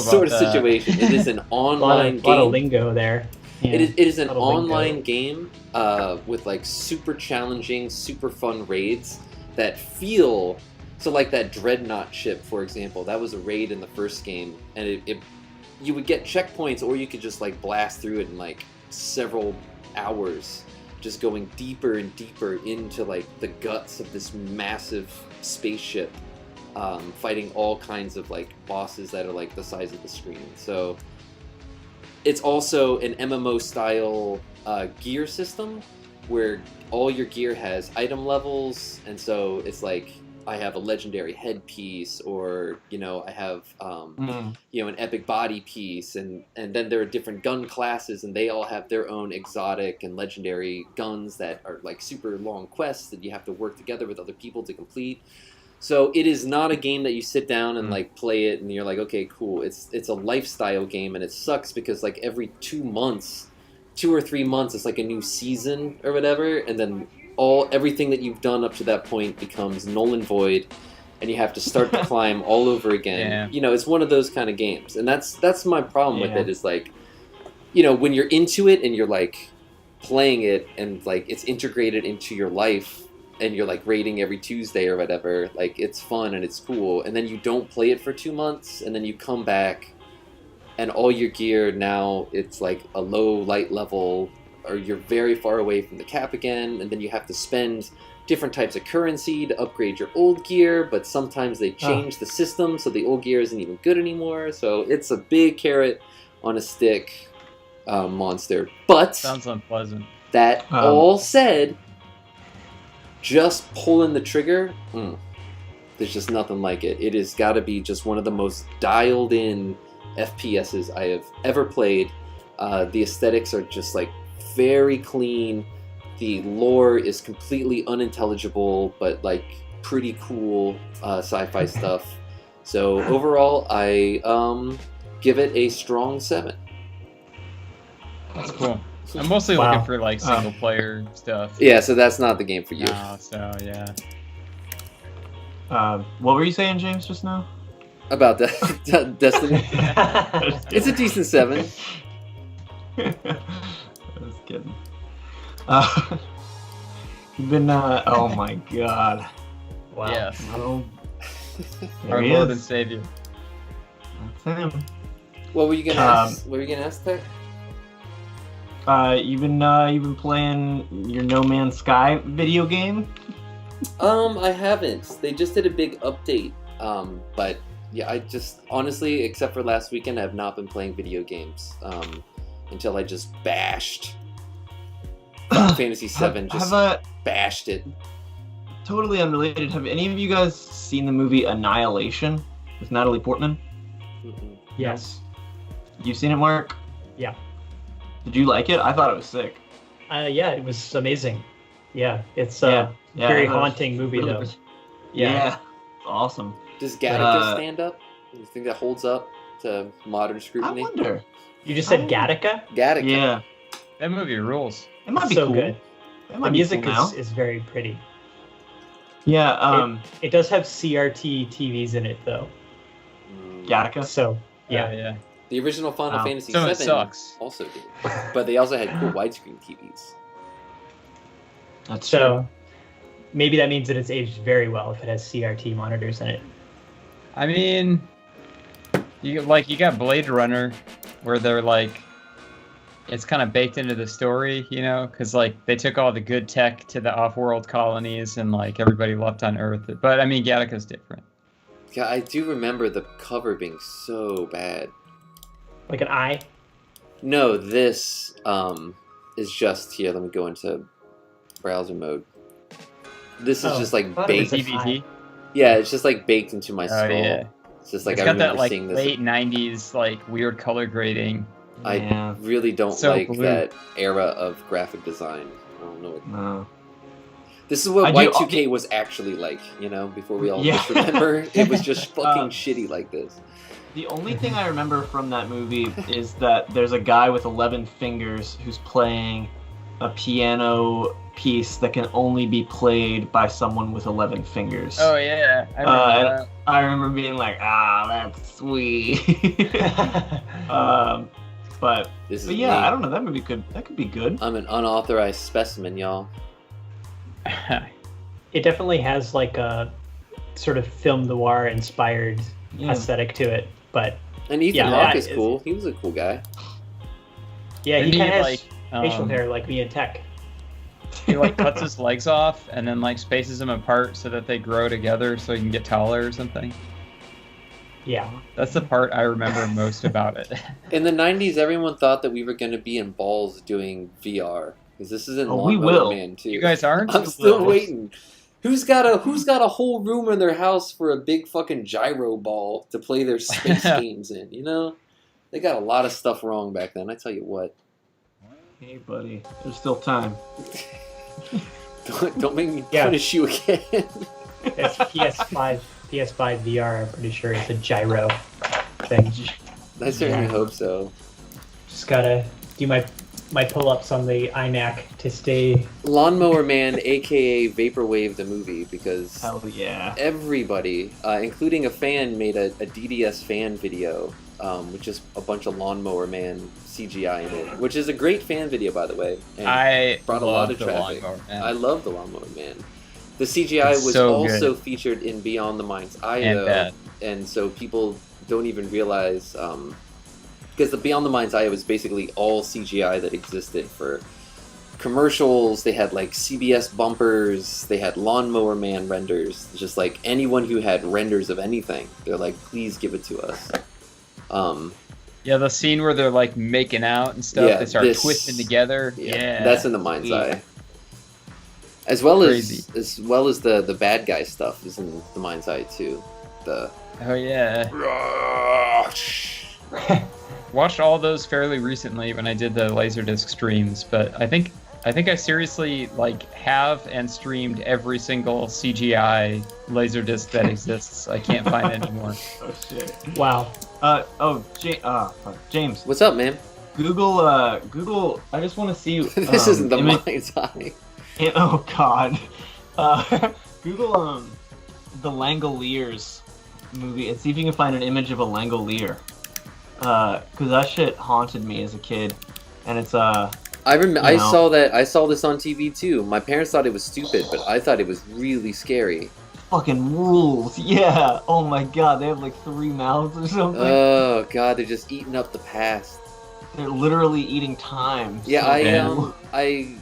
sort of situation. It is an online game. A lot of lingo there. Yeah. It is an online game with like super challenging, super fun raids that feel so like that Dreadnought ship, for example. That was a raid in the first game, and you would get checkpoints, or you could just like blast through it in like several hours, just going deeper and deeper into like the guts of this massive spaceship. Fighting all kinds of like bosses that are like the size of the screen. So it's also an MMO style gear system where all your gear has item levels, and so it's like I have a legendary headpiece, or I have an epic body piece, and then there are different gun classes, and they all have their own exotic and legendary guns that are like super long quests that you have to work together with other people to complete. So it is not a game that you sit down and like play it and you're like, okay, cool. It's a lifestyle game, and it sucks because like every 2 or 3 months, it's like a new season or whatever, and then everything that you've done up to that point becomes null and void, and you have to start the climb all over again. Yeah. It's one of those kind of games, and that's my problem with it. Is like, when you're into it and you're like playing it and like it's integrated into your life. And you're like raiding every Tuesday or whatever, like it's fun and it's cool, and then you don't play it for 2 months, and then you come back and all your gear now it's like a low light level, or you're very far away from the cap again, and then you have to spend different types of currency to upgrade your old gear, but sometimes they change the system so the old gear isn't even good anymore. So it's a big carrot on a stick monster. But sounds unpleasant. That all said, just pulling the trigger, there's just nothing like it. It has got to be just one of the most dialed in FPSs I have ever played. The aesthetics are just like very clean. The lore is completely unintelligible, but like pretty cool sci-fi stuff. So overall, I give it a strong 7. That's cool. I'm mostly looking for like single player stuff. Yeah, so that's not the game for you. So yeah. What were you saying, James, just now? About Destiny. It's a decent 7. I was kidding. You've been, oh my god. Wow. Yes. Oh, Our Lord and Savior. That's him. What were you gonna ask? What were you gonna ask, Tech? You've been playing your No Man's Sky video game? I haven't. They just did a big update. But yeah, I just honestly, except for last weekend, I have not been playing video games. Until I just bashed Final Fantasy VII. Bashed it. Totally unrelated. Have any of you guys seen the movie Annihilation with Natalie Portman? Mm-mm. Yes. You've seen it, Mark? Yeah. Did you like it? I thought it was sick. Yeah, it was amazing. Yeah, it's Yeah, very it was haunting movie really though. good. Yeah. Awesome. Does Gattaca stand up? Do you think that holds up to modern I scrutiny? wonder. You just said Gattaca? Gattaca. Yeah. That movie rules. It might be So cool. good. It might The be music cool now. is very pretty. Yeah, It does have CRT TVs in it though. Gattaca. So yeah. Yeah. The original Final Wow. Fantasy So it VII sucks. also did, but they also had cool widescreen TVs. That's true. So maybe that means that it's aged very well if it has CRT monitors in it. I mean, you got Blade Runner, where they're like, it's kind of baked into the story, you know, because like they took all the good tech to the off-world colonies and like everybody left on Earth. But I mean, Gattaca's different. Yeah, I do remember the cover being so bad. Like an eye? No, this is just here. Let me go into browser mode. This is Oh, just like I thought it was baked. a- DVD. Yeah, it's just like baked into my Oh skull. yeah. It's just like It's I got remember that like seeing this. late '90s like weird color grading. I Yeah. really don't So like blue. that era of graphic design. I don't know. What... No. This is what I do- Y2K was actually like, you know, before we all Yeah. just remember. It was just fucking Uh, shitty like this. The only thing I remember from that movie is that there's a guy with 11 fingers who's playing a piano piece that can only be played by someone with 11 fingers. Oh yeah, I remember that. I remember being like, that's sweet. But This is yeah, me. I don't know. That could be good. I'm an unauthorized specimen, y'all. It definitely has like a sort of film noir inspired Yeah. aesthetic to it. But And Ethan Yeah, Hawke yeah, is it's- cool. He was a cool guy. yeah, he Didn't kind of has like facial hair like me and Tech. he like cuts his legs off and then like spaces them apart so that they grow together so he can get taller or something. Yeah. That's the part I remember most about it. In the 90s, everyone thought that we were going to be in balls doing VR. Because this is in Oh, we Lawnmower will. Man, too. You guys aren't? I'm still will. waiting. Who's got a whole room in their house for a big fucking gyro ball to play their space games in, you know? They got a lot of stuff wrong back then, I tell you what. Hey, buddy, there's still time. Don't make me Yeah. punish you again. It's PS5 VR, I'm pretty sure it's a gyro thing. I certainly hope so. Just gotta do my pull-ups on the iMac to stay. Lawnmower Man, aka Vaporwave the movie, because Hell yeah. everybody, including a fan, made a DDS fan video, with just a bunch of Lawnmower Man CGI in it, which is a great fan video, by the way. And I brought a lot love of the traffic. Lawnmower Man. I love the Lawnmower Man. The CGI It's was so also good. featured in Beyond the Mind's Eye, And though, bad. and so people don't even realize, because the Beyond the Mind's Eye was basically all CGI that existed for commercials. They had like CBS bumpers, they had Lawnmower Man renders, just like anyone who had renders of anything, they're like, please give it to us. Yeah, the scene where they're like making out and stuff, Yeah, they start this- twisting together. Yeah. That's in the Mind's Yeah. Eye. As well Crazy. as well as the bad guy stuff is in the Mind's Eye too. The Oh yeah. Watched all those fairly recently when I did the Laserdisc streams, but I think I think I seriously like have and streamed every single CGI Laserdisc that exists. I can't find it anymore. Oh shit. Wow. James. What's up, man? Google. Google. I just want to see. This isn't the image- mind's eye. Oh God. Google the Langoliers movie and see if you can find an image of a Langolier. Cause that shit haunted me as a kid, and it's I remember. I saw that. I saw this on TV too. My parents thought it was stupid, but I thought it was really scary. fucking rules. Yeah. Oh my God, they have like 3 mouths or something. Oh God, they're just eating up the past. They're literally eating time. Yeah, so I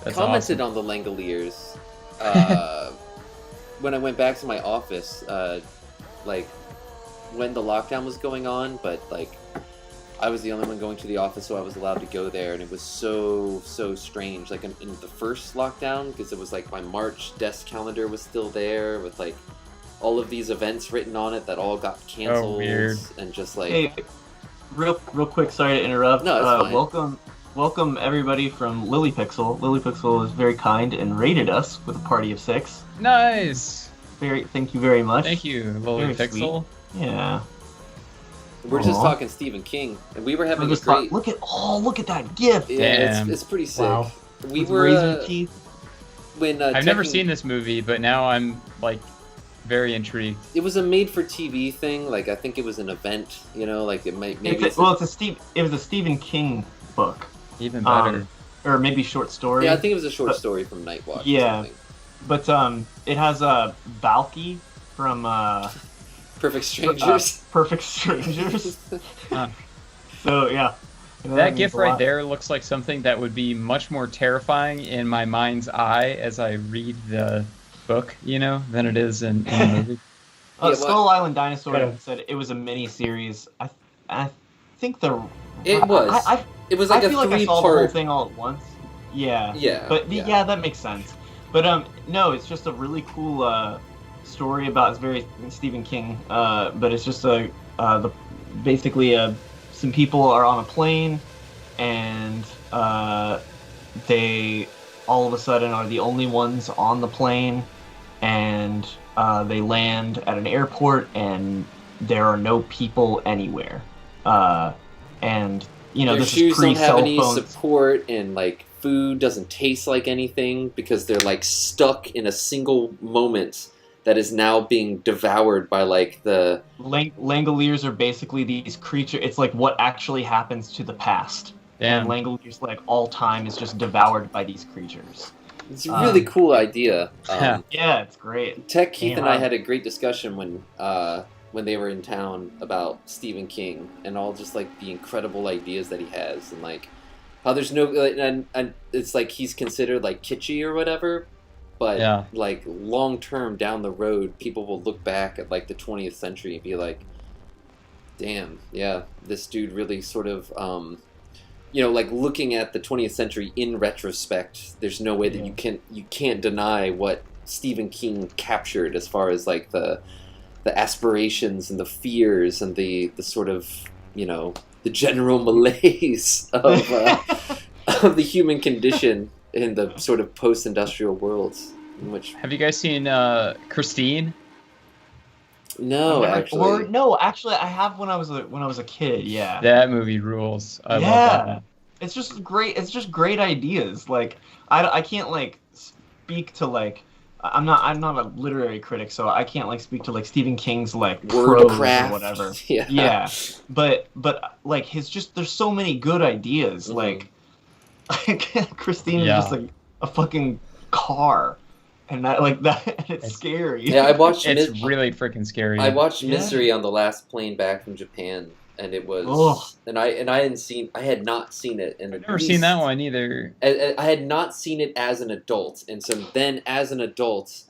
That's commented awesome. on the Langoliers when I went back to my office, like when the lockdown was going on, but like I was the only one going to the office, so I was allowed to go there, and it was so strange. Like in the first lockdown, because it was like my March desk calendar was still there with like all of these events written on it that all got canceled. Oh, weird. And just like Hey, real quick, sorry to interrupt. No, it's fine. Welcome everybody from Lilypixel. Lilypixel is very kind and rated us with a party of 6. Nice. Thank you very much. Thank you, Lily Very Pixel. Yeah. we're just Aw. talking Stephen King, and we were having a Just great. look at that gift. Yeah, Damn. it's pretty sick. Wow. We With were raisin teeth. when I've never Tekken- seen this movie, but now I'm like very intrigued. It was a made-for-TV thing. Like I think it was an event. You know, like it might maybe. It was a Stephen King book, Even better. or maybe short story. Yeah, I think it was a short story from Nightwatch. Yeah. Or something. But it has Valky from Perfect Strangers. Perfect Strangers. Huh. So yeah. That GIF means a right lot. there looks like something that would be much more terrifying in my mind's eye as I read the book, than it is in the movie. Yeah, Skull Island Dinosaur Yeah. said it was a mini series. I think It was. I It was like I a feel like I saw the whole three-part. thing all at once. Yeah. Yeah. But yeah, that makes sense. But no, it's just a really cool story about it's very Stephen King. But it's just basically some people are on a plane, and they all of a sudden are the only ones on the plane, and they land at an airport, and there are no people anywhere. And Their this shoes is pre don't have cell any phones. support, and like food doesn't taste like anything because they're like stuck in a single moment that is now being devoured by like the. Langoliers are basically these creatures. It's like what actually happens to the past. Damn. And Langoliers, like all time, is just devoured by these creatures. It's a really cool idea. Yeah, it's great. Tech Keith and Yeah. I had a great discussion when they were in town about Stephen King and all just like the incredible ideas that he has, and like how there's no and it's like he's considered like kitschy or whatever, but Yeah. like long term down the road, people will look back at like the 20th century and be like, damn, yeah, this dude really sort of like looking at the 20th century in retrospect, there's no way that you can't deny what Stephen King captured as far as like the aspirations and the fears and the sort of the general malaise of of the human condition in the sort of post-industrial worlds in which. Have you guys seen Christine? No, Actually, I have when I was a kid. Yeah. That movie rules. I love that. It's just great. It's just great ideas. Like I can't like speak to like. I'm not a literary critic, so I can't like speak to like Stephen King's like prose Wordcraft or whatever. Yeah. But like there's so many good ideas. Mhm. Like Christine is Yeah. just like a fucking car, and it's scary. Yeah, I watched. It's really freaking scary. I watched Yeah. Misery on the last plane back from Japan, and it was. Ugh. And I had not seen it, and I've never seen that one either. I had not seen it as an adult, and so then as an adult,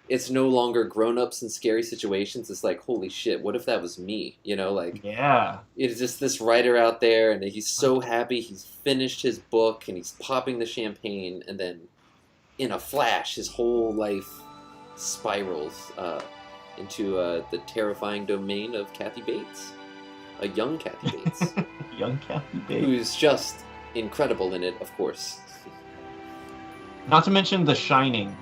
it's no longer grown-ups in scary situations. It's like, holy shit, what if that was me? Like Yeah. it's just this writer out there, and he's so happy he's finished his book, and he's popping the champagne, and then in a flash, his whole life spirals into the terrifying domain of Kathy Bates, a young Kathy Bates. Young Kathy Bates. Who's just incredible in it, of course. Not to mention The Shining.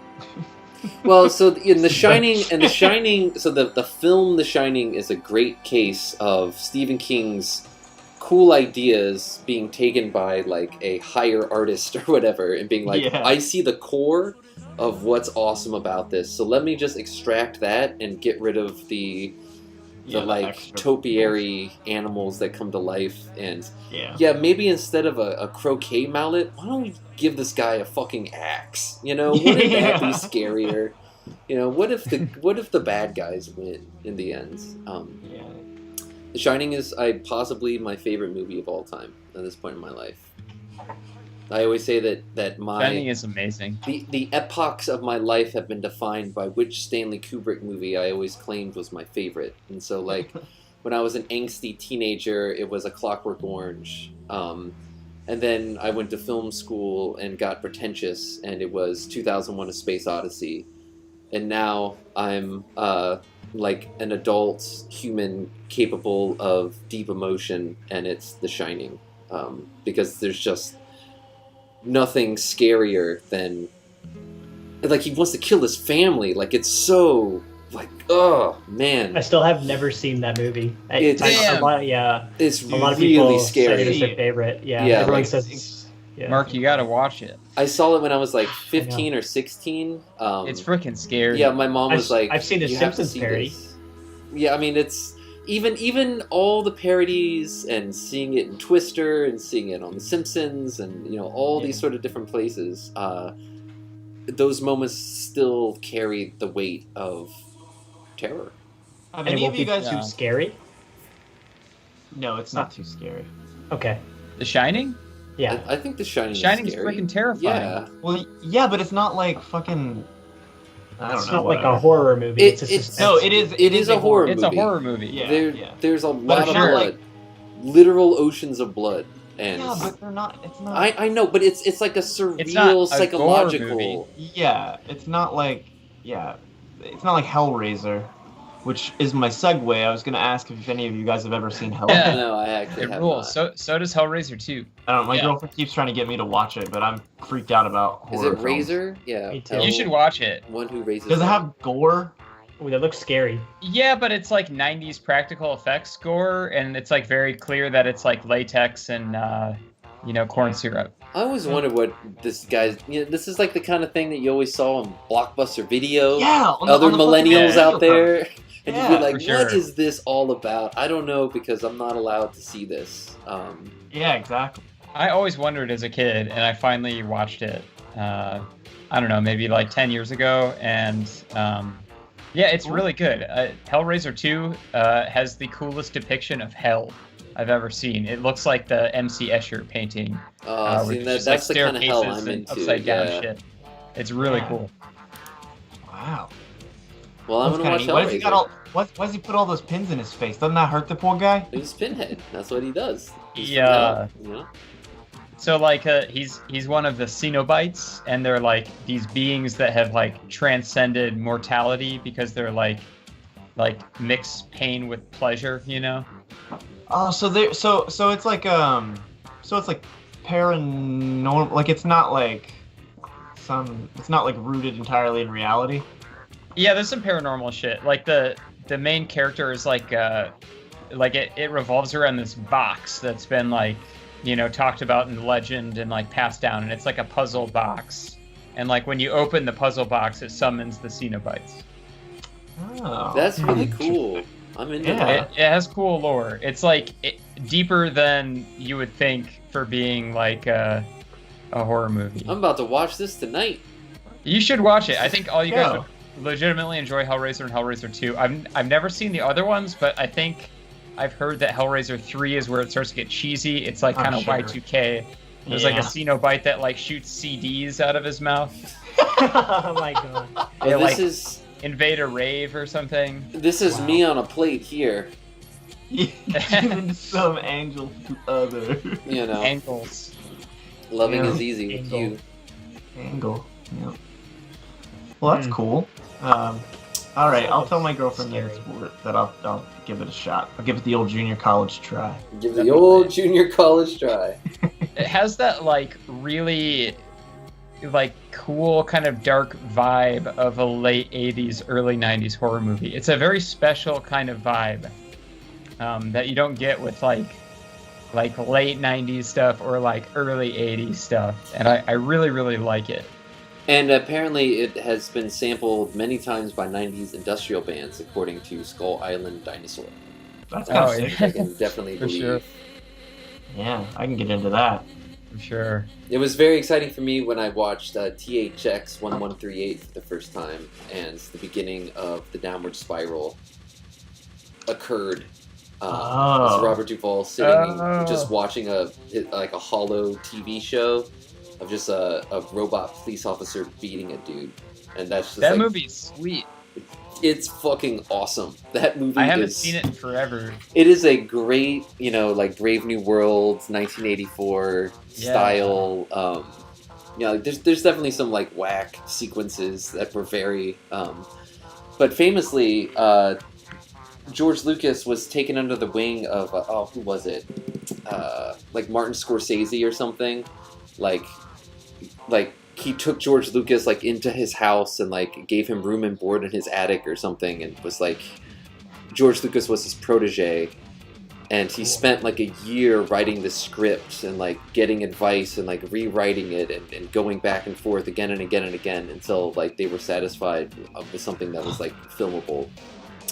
Well, so in The Shining, so the film The Shining is a great case of Stephen King's cool ideas being taken by like a higher artist or whatever, and being like, I see the core of what's awesome about this, so let me just extract that and get rid of the like topiary animals that come to life, and maybe instead of a croquet mallet, why don't we give this guy a fucking axe? You know, wouldn't that be scarier? You know, what if the bad guys win in the end? The Shining is possibly my favorite movie of all time at this point in my life. I always say that my Shining is amazing. The epochs of my life have been defined by which Stanley Kubrick movie I always claimed was my favorite. And so, like, when I was an angsty teenager, it was A Clockwork Orange. And then I went to film school and got pretentious, and it was 2001: A Space Odyssey. And now I'm like an adult human capable of deep emotion, and it's The Shining, because there's just nothing scarier than, like, he wants to kill his family. Like, it's so, like, oh man. I still have never seen that movie. It's a lot of people really scary. Say it is their favorite. Yeah, everyone says it's. Yeah. Mark, you gotta watch it. I saw it when I was like 15 or 16. It's freaking scary. Yeah, my mom was like, I've seen the Simpsons parody. This. Yeah, I mean, it's even all the parodies, and seeing it in Twister and seeing it on The Simpsons, and you know, all these sort of different places. Those moments still carry the weight of terror. Have any of you guys too scary? No, it's not too scary. Okay. The Shining? Yeah, I think The Shining. Shining's freaking terrifying. Yeah. Well, yeah, but it's not like fucking. It's not like a horror movie. It is a horror movie. It's a horror movie. Yeah, there's a lot of blood, like, literal oceans of blood, and but they're not. It's not. I know, but it's like a surreal, psychological. Yeah, it's not like it's not like Hellraiser, which is my segue. I was gonna ask if any of you guys have ever seen Hellraiser. Yeah. No, I actually have rules. not. So does Hellraiser 2. I don't know. My girlfriend keeps trying to get me to watch it, but I'm freaked out about horror. Is it films. Razor? Yeah. You should watch it. One who raises. Does it have gore? Ooh, that looks scary. Yeah, but it's like 90s practical effects gore, and it's like very clear that it's like latex and corn syrup. I always wondered what this guy's. You know, this is like the kind of thing that you always saw on Blockbuster Video. Yeah, other millennials out there. And you'd be like, what sure. is this all about? I don't know, because I'm not allowed to see this. Yeah, exactly. I always wondered as a kid, and I finally watched it, I don't know, maybe like 10 years ago, and it's really good. Hellraiser 2 has the coolest depiction of hell I've ever seen. It looks like the M.C. Escher painting. That's the kind of hell I'm into. Upside down shit. It's really cool. Wow. Well, I'm gonna watch Hellraiser. Why does he put all those pins in his face? Doesn't that hurt the poor guy? He's Pinhead. That's what he does. Yeah. So like he's one of the Cenobites, and they're like these beings that have like transcended mortality because they're like mix pain with pleasure, you know? Oh, so it's like paranormal. Like it's not like rooted entirely in reality. Yeah, there's some paranormal shit. Like the main character is like it revolves around this box that's been like, talked about in the legend and like passed down, and it's like a puzzle box. And like when you open the puzzle box, it summons the Cenobites. Oh, that's really cool. I'm into that. It has cool lore. It's like deeper than you would think for being like a horror movie. I'm about to watch this tonight. You should watch it. I think all you guys would legitimately enjoy Hellraiser and Hellraiser 2. I've never seen the other ones, but I think I've heard that Hellraiser 3 is where it starts to get cheesy. It's like kind of Y2K. There's like a Cenobite that like shoots CDs out of his mouth. Oh my god. Well, this is invade a rave or something. This is me on a plate here. Giving some angel to other. Angles. Loving is easy with you. Angle. Yeah. Well, that's cool. All right, I'll tell my girlfriend that I'll give it a shot. I'll give it the old junior college try. Give it the old junior college try. It has that like really like cool kind of dark vibe of a late 80s, early 90s horror movie. It's a very special kind of vibe that you don't get with like late 90s stuff or like early 80s stuff. And I really, really like it. And apparently it has been sampled many times by 90s industrial bands, according to Skull Island Dinosaur. That's kind of sick. Which I can definitely believe. Sure. Yeah, I can get into that. For sure. It was very exciting for me when I watched THX 1138 for the first time, and the beginning of the downward spiral occurred. As Robert Duvall sitting just watching a hollow TV show of just a robot police officer beating a dude, and that's just that movie's sweet. It's fucking awesome. That movie. I haven't seen it in forever. It is a great, like Brave New World, 1984 style. There's definitely some like whack sequences that were very. But famously, George Lucas was taken under the wing of who was it? Like Martin Scorsese or something. Like he took George Lucas like into his house and like gave him room and board in his attic or something, and was like, George Lucas was his protege, and he spent like a year writing the script and like getting advice and like rewriting it and going back and forth again and again and again until like they were satisfied with something that was like filmable.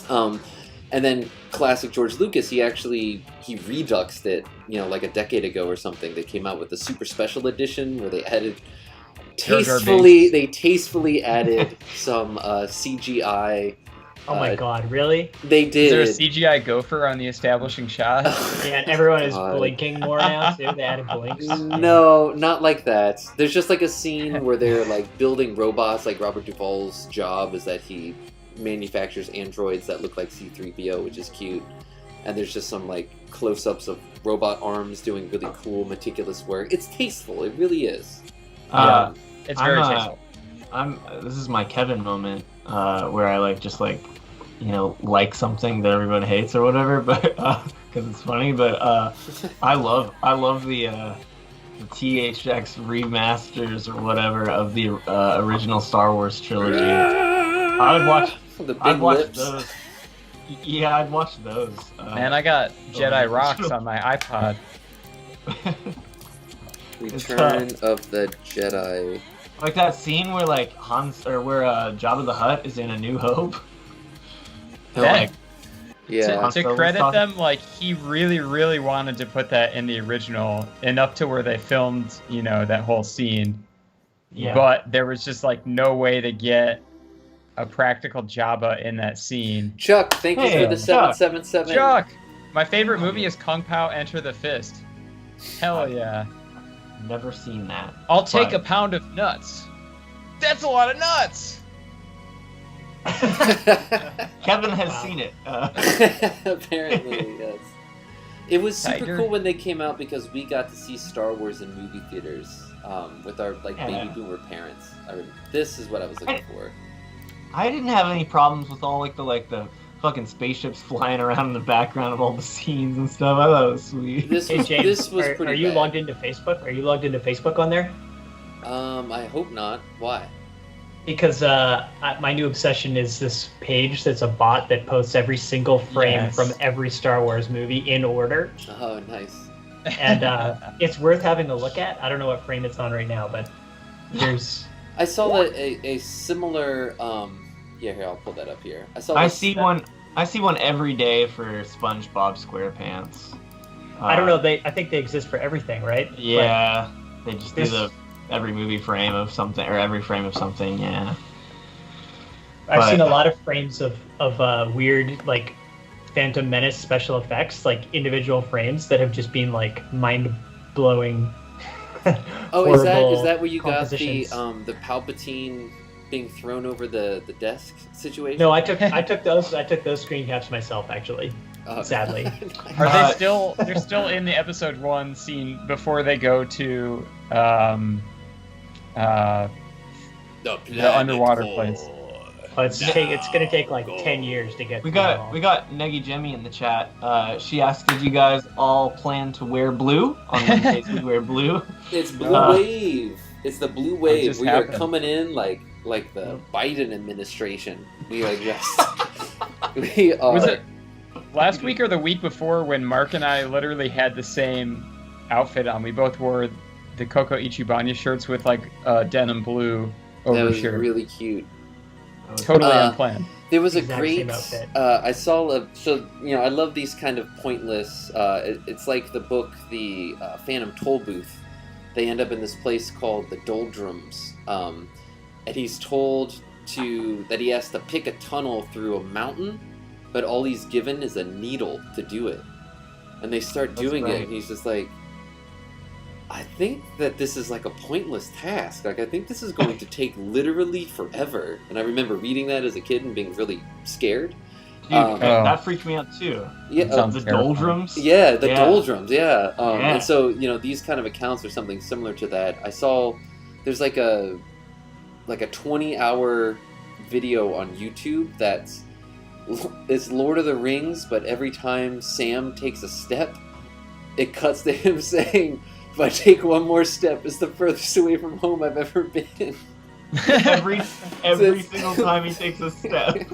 And then classic George Lucas, he reduxed it, like a decade ago or something. They came out with the super special edition where they added tastefully added some CGI. Oh my god, really? They did. Is there a CGI gopher on the establishing shot? Yeah, and everyone is blinking more now too. They added blinks. No, not like that. There's just like a scene where they're like building robots. Like Robert Duvall's job is that he manufactures androids that look like C-3PO, which is cute. And there's just some like close-ups of robot arms doing really cool, meticulous work. It's tasteful. It really is. It's very tasteful. This is my Kevin moment, where I like something that everyone hates or whatever, but because it's funny. But I love the THX remasters or whatever of the original Star Wars trilogy. I'd watch those. Yeah, I'd watch those. Man, I got Jedi Rocks on my iPod. Return of the Jedi. Like that scene where where Jabba the Hutt is in A New Hope. To credit them, like he really, really wanted to put that in the original, and up to where they filmed, that whole scene. Yeah. But there was just like no way to get a practical Jabba in that scene. Chuck, thank you for the 777. Chuck, my favorite movie is Kung Pao Enter the Fist. Hell yeah. Never seen that. I'll take a pound of nuts. That's a lot of nuts. Kevin has seen it. Apparently, yes. It was super cool when they came out because we got to see Star Wars in movie theaters with our baby boomer parents. This is what I was looking for. I didn't have any problems with all the fucking spaceships flying around in the background of all the scenes and stuff. I thought it was sweet. This was pretty Are you logged into Facebook? Are you logged into Facebook on there? I hope not. Why? Because my new obsession is this page that's a bot that posts every single frame from every Star Wars movie in order. Oh, nice. And it's worth having a look at. I don't know what frame it's on right now, but there's... I saw that a similar... here, I'll pull that up here. I see one every day for SpongeBob SquarePants. I don't know. I think they exist for everything, right? Yeah, they just do every movie frame of something or every frame of something. Yeah. I've seen a lot of frames of weird Phantom Menace special effects, individual frames that have just been mind blowing. Oh, is that where you got the Palpatine being thrown over the desk situation? No, I took those screen caps myself, actually. Sadly. Are they still? They're still in the episode 1 scene before they go to the underwater place. Oh, it's gonna take 10 years to get. We got Negi Jemmy in the chat. She asked, "Did you guys all plan to wear blue on Wednesdays? We wear blue." It's Blue Wave. It's the blue wave. just We happened. are coming in like the Biden administration. We are just. We are. Was it last week or the week before when Mark and I literally had the same outfit on? We both wore the Coco Ichibanya shirts with like denim blue That was overshirt. really cute. Totally unplanned. There was a Exact great. same outfit. I saw I love these kind of pointless. It's like the book, the Phantom Toll Booth. They end up in this place called the Doldrums, and he's told that he has to pick a tunnel through a mountain, but all he's given is a needle to do it. And they start doing it, and he's just like, I think that this is like a pointless task. Like, I think this is going to take literally forever. And I remember reading that as a kid and being really scared. Dude, that freaked me out too. Yeah, the doldrums. Yeah, the doldrums. Yeah. Yeah. And so these kind of accounts are something similar to that. I saw there's like a 20-hour video on YouTube it's Lord of the Rings, but every time Sam takes a step, it cuts to him saying, "If I take one more step, it's the furthest away from home I've ever been." every single time he takes a step, it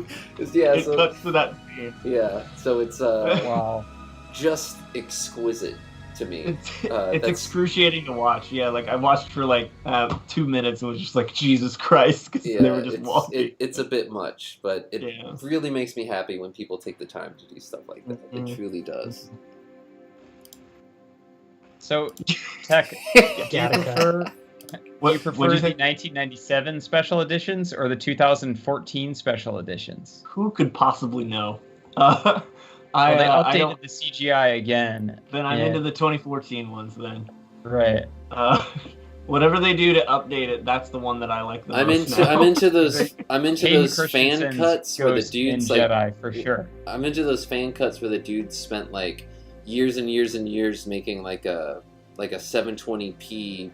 cuts to that scene. Yeah, so it's Wow. just exquisite to me. It's excruciating to watch. Yeah, like I watched for like 2 minutes and was just like, Jesus Christ, because they were just walking. It's a bit much, but it really makes me happy when people take the time to do stuff like that. Mhm. It truly does. So, Tech, do you prefer What'd you the think? 1997 special editions or the 2014 special editions? Who could possibly know? Well, they I updated don't. the CGI again. Then I'm Yeah. into the 2014 ones. Then Right. whatever they do to update it, that's the one that I like the I'm most. into now. those Hayden fan Christensen's cuts where the Ghost dudes in like Jedi for sure. I'm into those fan cuts where the dudes spent like years and years and years making like a 720p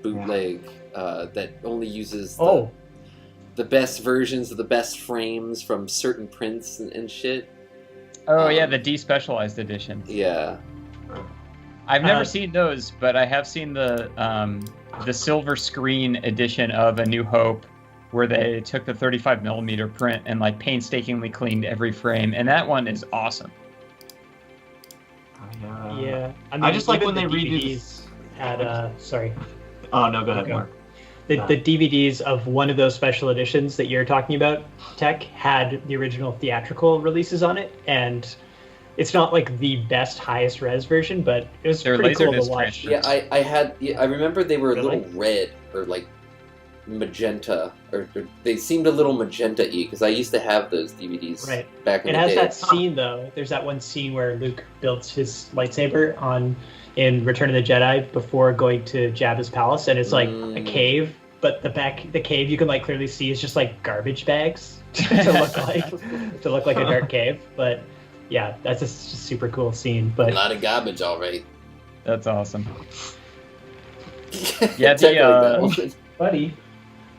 bootleg that only uses the best versions of the best frames from certain prints and shit. Oh yeah, the despecialized edition. Yeah. I've never seen those, but I have seen the silver screen edition of A New Hope, where they took the 35mm print and like painstakingly cleaned every frame, and that one is awesome. Yeah, I mean, I just like even when the they redo DVDs had sorry. Oh no, go ahead, Okay. Mark. The DVDs of one of those special editions that you're talking about, Tech, had the original theatrical releases on it, and it's not like the best, highest res version, but it was They're pretty cool to Laserdisc watch. transfers. Yeah, I remember they were a Really? little red or like magenta, or they seemed a little magenta-y because I used to have those DVDs Right. back in It the has day. that scene though. There's that one scene where Luke builds his lightsaber in Return of the Jedi before going to Jabba's palace, and it's like a cave, but the cave you can like clearly see is just like garbage bags to look like a dark cave. But yeah, that's just a super cool scene. A But lot of garbage, all right. That's awesome. Yeah, Technically, buddy,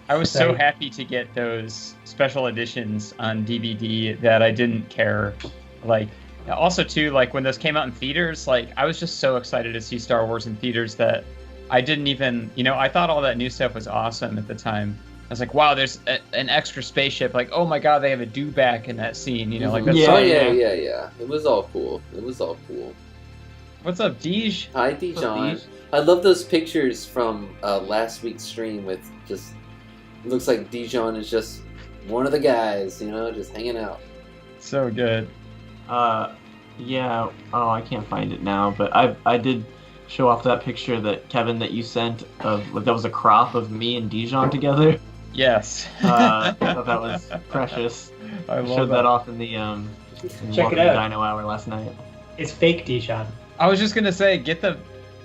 I was so Sorry. happy to get those special editions on DVD that I didn't care. Like, also too, like when those came out in theaters, like I was just so excited to see Star Wars in theaters that I didn't even, I thought all that new stuff was awesome at the time. I was like, wow, there's an extra spaceship. Like, oh my god, they have a dewback in that scene. Like that's Oh so- yeah. It was all cool. What's up, Deej? Hi, Dijon. I love those pictures from last week's stream with just. It looks like Dijon is just one of the guys, just hanging out. So good. Yeah. Oh, I can't find it now, but I did show off that picture that Kevin that you sent of that was a crop of me and Dijon together. Yes. I thought that was precious. I love showed that off in the Check it Welcome to out. Dino Hour last night. it's fake Dijon. I was just gonna say, get the.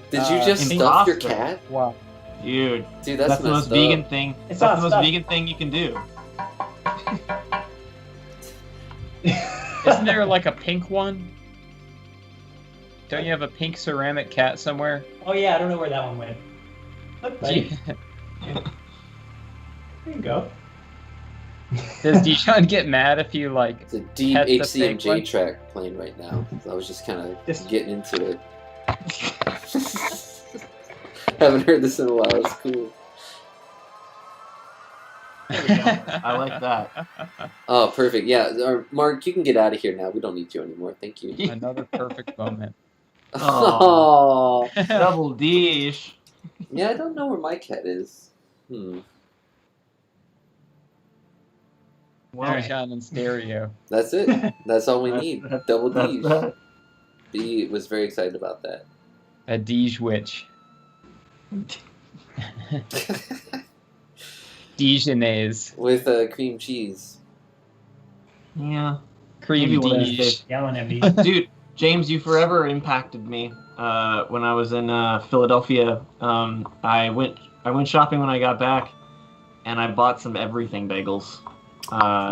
Did you just in stuff your Boston. cat? Wow. Dude, Dude, that's that's the most messed up. vegan thing. It's That's not the most stuff. vegan thing you can do. Isn't there like a pink one? Don't you have a pink ceramic cat somewhere? Oh yeah, I don't know where that one went. Look, buddy. There you go. Does Dijon get mad if you like? It's a deep Pet the fake HCMJ one? track playing right now. So I was just kind of Just- getting into it. Haven't heard this in a while. It's cool. I like that. Oh, perfect. Yeah, Mark, you can get out of here now. We don't need you anymore. Thank you. Another perfect moment. Oh. Double dish. Yeah, I don't know where my cat is. There's Well, John in stereo. That's it. That's all we need. Double that's D's. that. B was very excited about that. A Dij witch. Dijonnaise. With cream cheese. Yeah. Cream Maybe one of these Dij. days. Yelling at me. Dude, James, you forever impacted me. When I was in Philadelphia, I went shopping when I got back, and I bought some everything bagels.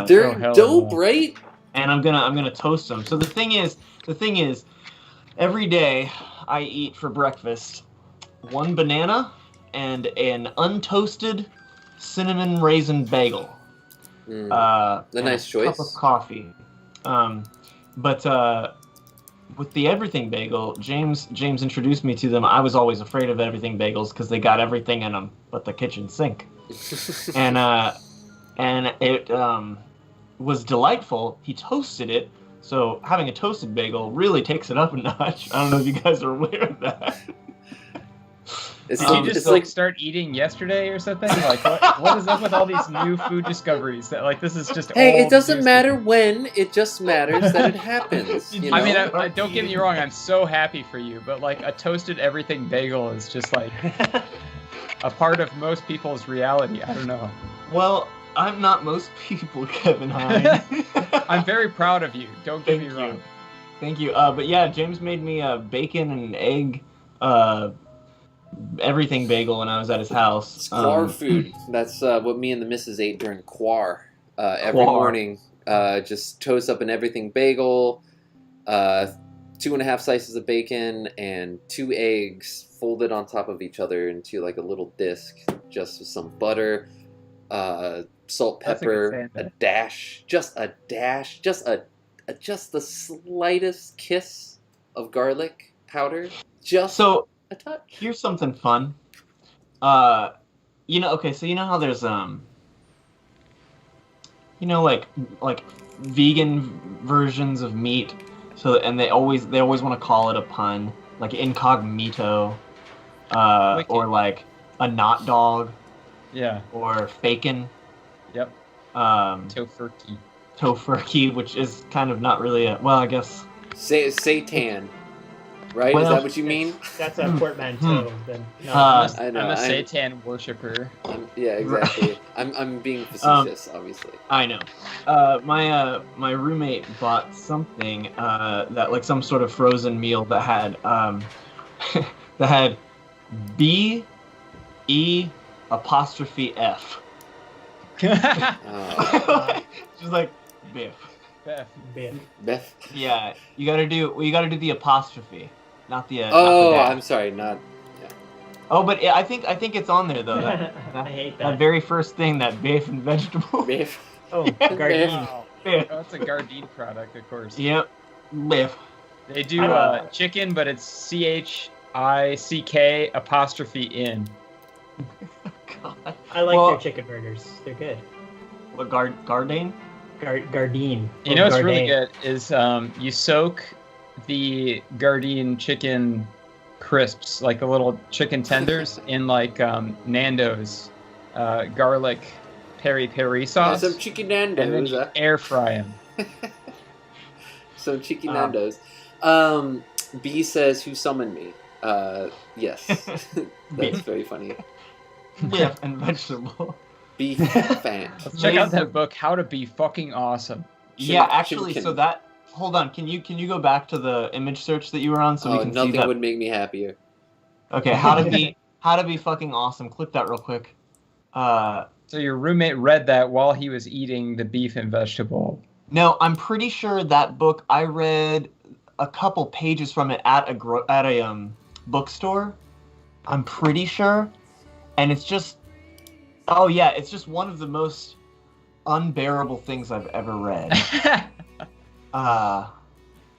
They're hell dope, no. right? And I'm gonna toast them. So the thing is, every day I eat for breakfast 1 banana and an untoasted cinnamon raisin bagel. A and nice a choice. cup of coffee. But with the everything bagel, James introduced me to them. I was always afraid of everything bagels because they got everything in them but the kitchen sink. and it was delightful. He toasted it, so having a toasted bagel really takes it up a notch. I don't know if you guys are aware of that. It's Did like, you just it's start eating yesterday or something? Like what is up with all these new food discoveries? That like this is just. hey, old it doesn't news matter to me. when. It just matters that it happens. You know? I mean, I don't get me wrong. I'm so happy for you, but like a toasted everything bagel is just like a part of most people's reality. I don't know. Well, I'm not most people, Kevin Hine. I'm very proud of you. Don't get me wrong. Thank you. But yeah, James made me a bacon and egg everything bagel when I was at his house. It's quar food. That's what me and the missus ate during quar. Every Quar. morning, just toast up an everything bagel, 2.5 slices of bacon, and 2 eggs folded on top of each other into like a little disc, just with some butter, salt, That's a good pepper, sandwich. just the slightest kiss of garlic powder, just So a touch. here's something fun. Okay, so you know how there's like vegan versions of meat. So and they always want to call it a pun, like incognito, Wicked. or like a not dog, Yeah. or fakin. Yep. Tofurkey, Tofurkey. which is kind of not really I guess. Seitan, right? Is Well- that what you mean? That's a portmanteau. Then no. I know, I'm a I'm- Satan worshiper. Yeah, exactly. I'm being facetious, obviously. I know. My roommate bought something that like some sort of frozen meal that had that had BE''F. Just like Biff. Beth. Yeah, you gotta do the apostrophe, not the. Oh, not the dash. I'm sorry. Not. Oh, but I think it's on there though. That I hate that that. very first thing, that beef and vegetable. Biff. Oh, Gardein. Wow. Biff. Oh, that's a Gardein product, of course. Yep. Biff. They do chicken, but it's CHICK''in. God. I like Well- their chicken burgers. They're good. What Gardein? Gardein. You know what's really Gardein. good is you soak the Gardein chicken crisps, like the little chicken tenders, in like Nando's garlic peri sauce, Some chicken and then Nando's. you air fry them. Some chicken Nando's. B says, "Who summoned me?" Yes. That's very funny. Biff and vegetable. Beef fan. Let's check out that book, How to Be Fucking Awesome. Yeah, Chim- actually, chimkin. so that. Hold on, can you go back to the image search that you were on so we Oh, can see nothing that? would make me happier. Okay, how to be fucking awesome. Click that real quick. So your roommate read that while he was eating the beef and vegetable. No, I'm pretty sure that book I read a couple pages from it at a bookstore. I'm pretty sure, and it's just. Oh yeah, it's just one of the most unbearable things I've ever read.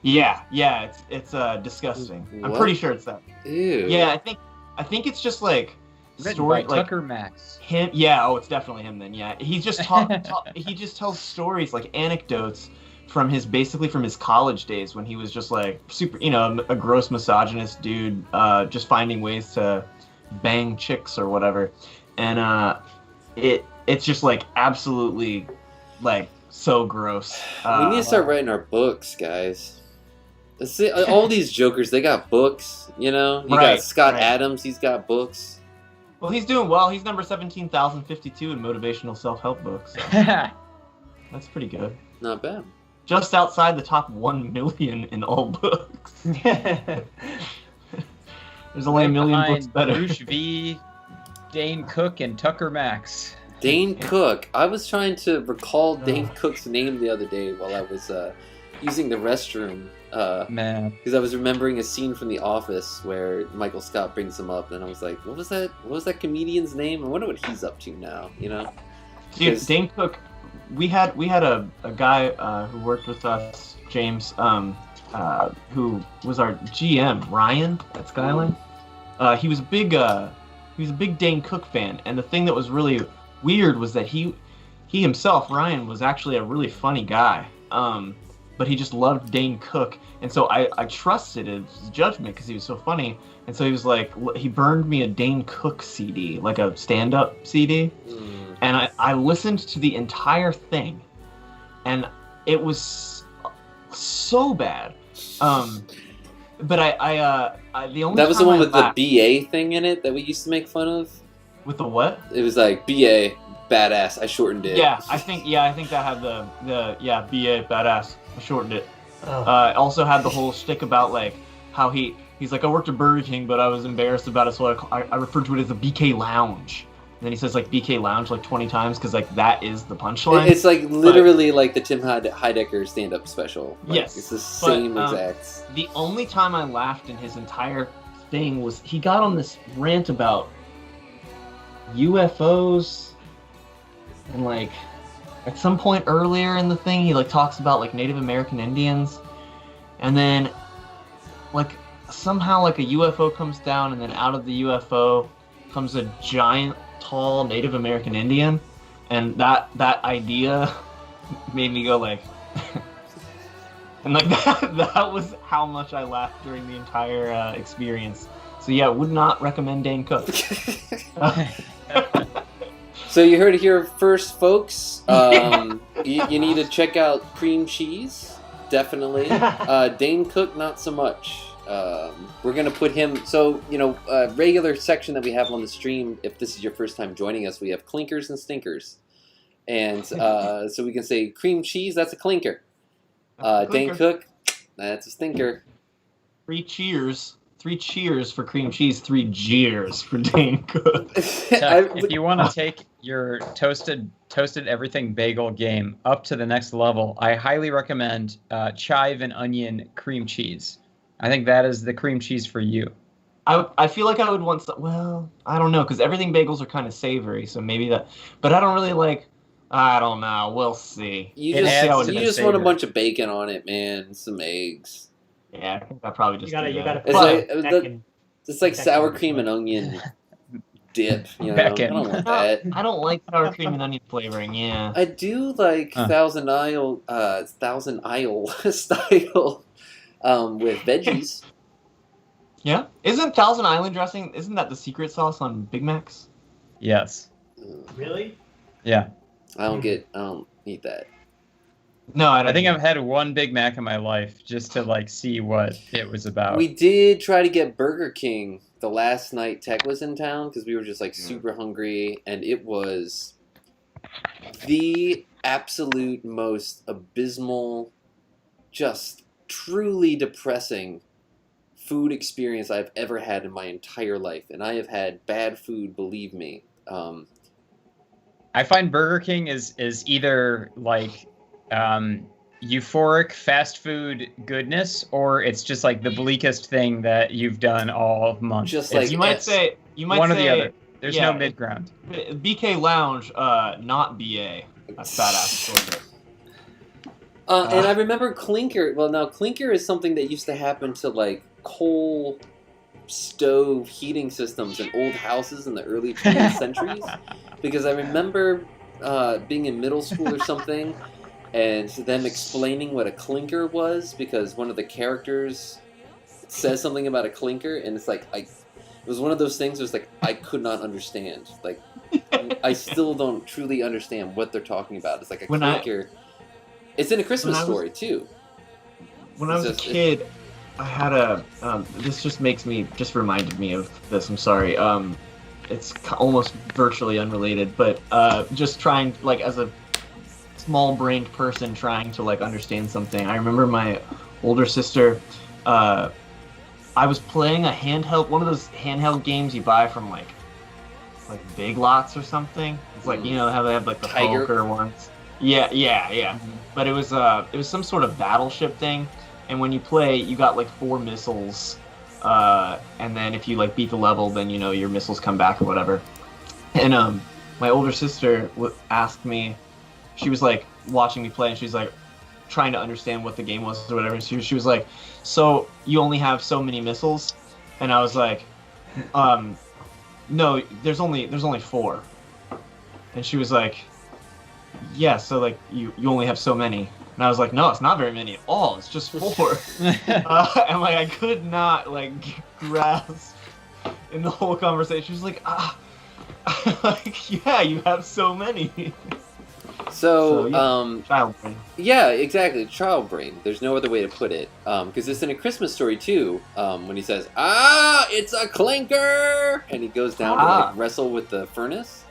Yeah, it's disgusting. I'm What? pretty sure it's that. Ew. Yeah, I think it's just like story like Tucker Max. him. Yeah, oh, it's definitely him then. Yeah, he just he just tells stories like anecdotes from his college days when he was just like super, a gross misogynist dude, just finding ways to bang chicks or whatever, and it's just like absolutely like so gross. We need to start writing our books, guys. See, all these jokers, they got books, You got Scott Adams, he's got books. Well, he's doing well. He's number 17,052 in motivational self-help books. So that's pretty good. Not bad. Just outside the top 1 million in all books. There's only a million books better. Bruce V, Dane Cook, and Tucker Max. Dane Cook. I was trying to recall Dane Cook's name the other day while I was using the restroom. Man, because I was remembering a scene from The Office where Michael Scott brings him up, and I was like, "What was that? What was that comedian's name? I wonder what he's up to now." Dude, Dane Cook. We had a guy who worked with us, James, who was our GM, Ryan at Skyline. He was a big Dane Cook fan, and the thing that was really weird was that he himself, Ryan, was actually a really funny guy. But he just loved Dane Cook, and so I trusted his judgment because he was so funny. And so he was like, he burned me a Dane Cook CD, like a stand-up CD, and I listened to the entire thing, and it was so bad. But I the only that was the one with laughed, the BA thing in it that we used to make fun of. With the what? It was like BA badass. I shortened it. Yeah, I think that had the BA badass. I shortened it. Oh. Also had the whole shtick about like how he's like, I worked at Burger King, but I was embarrassed about it, so I referred to it as the BK Lounge. And then he says like BK Lounge like 20 times because like that is the punchline. It's like literally like the Tim Heidecker stand-up special. Like, yes, it's the same exact. The only time I laughed in his entire thing was he got on this rant about UFOs, and like at some point earlier in the thing he like talks about like Native American Indians, and then like somehow like a UFO comes down, and then out of the UFO comes a giant tall Native American Indian, and that idea made me go like and like that was how much I laughed during the entire experience. So yeah, would not recommend Dane Cook. So you heard it here first, folks. You need to check out Cream Cheese, definitely. Dane Cook, not so much. We're going to put him... So, a regular section that we have on the stream, if this is your first time joining us, we have clinkers and stinkers. And so we can say, Cream Cheese, that's a clinker. Dane Cook, that's a stinker. 3 cheers. 3 cheers for Cream Cheese, 3 jeers for Dane Cook. If you want to take your toasted everything bagel game up to the next level, I highly recommend chive and onion cream cheese. I think that is the cream cheese for you. I feel like I would want some, well, I don't know, because everything bagels are kind of savory, so maybe that, but I don't really like, I don't know, we'll see. You just want a bunch of bacon on it, man, some eggs. Yeah, I think I probably just you gotta it's like sour cream and onion dip, I don't want that. I don't like sour cream and onion flavoring, yeah. I do like Thousand Isle style with veggies. Yeah? Isn't Thousand Island dressing, isn't that the secret sauce on Big Macs? Yes. Really? Yeah. I don't eat that. No, I think I've had one Big Mac in my life just to like see what it was about. We did try to get Burger King the last night Tech was in town because we were just like super hungry, and it was the absolute most abysmal, just truly depressing food experience I've ever had in my entire life. And I have had bad food, believe me. I find Burger King is either like euphoric fast food goodness, or it's just like the bleakest thing that you've done all month. Just like you might say one or the other. There's no mid ground. BK Lounge, not BA. That's badass. And I remember clinker. Well, now clinker is something that used to happen to like coal stove heating systems in old houses in the early 20th centuries, because I remember being in middle school or something, and them explaining what a clinker was, because one of the characters says something about a clinker, and it's like it was one of those things where it's like I could not understand. Like I still don't truly understand what they're talking about. It's like a clinker. It's in A Christmas Story too. When I was a kid, I had a. This just reminded me of this. I'm sorry. It's almost virtually unrelated, but just trying, like, as a small-brained person trying to, like, understand something. I remember my older sister. I was playing a handheld, one of those handheld games you buy from like Big Lots or something. It's like, you know how they have like the poker ones. Yeah. Mm-hmm. But it was some sort of battleship thing, and when you play, you got like 4 missiles, and then if you like beat the level, then you know your missiles come back or whatever. And my older sister asked me, she was like watching me play, and she's like trying to understand what the game was or whatever. And she was like, "So you only have so many missiles?" And I was like, "No, there's only 4." And she was like, "Yeah, so like you only have so many." And I was like, "No, it's not very many at all. It's just 4." And like I could not like grasp in the whole conversation. She was like, like, "Yeah, you have so many." So child brain. Yeah, exactly. Child brain. There's no other way to put it. Because it's in A Christmas Story too. When he says, it's a clinker!" And he goes down to like wrestle with the furnace.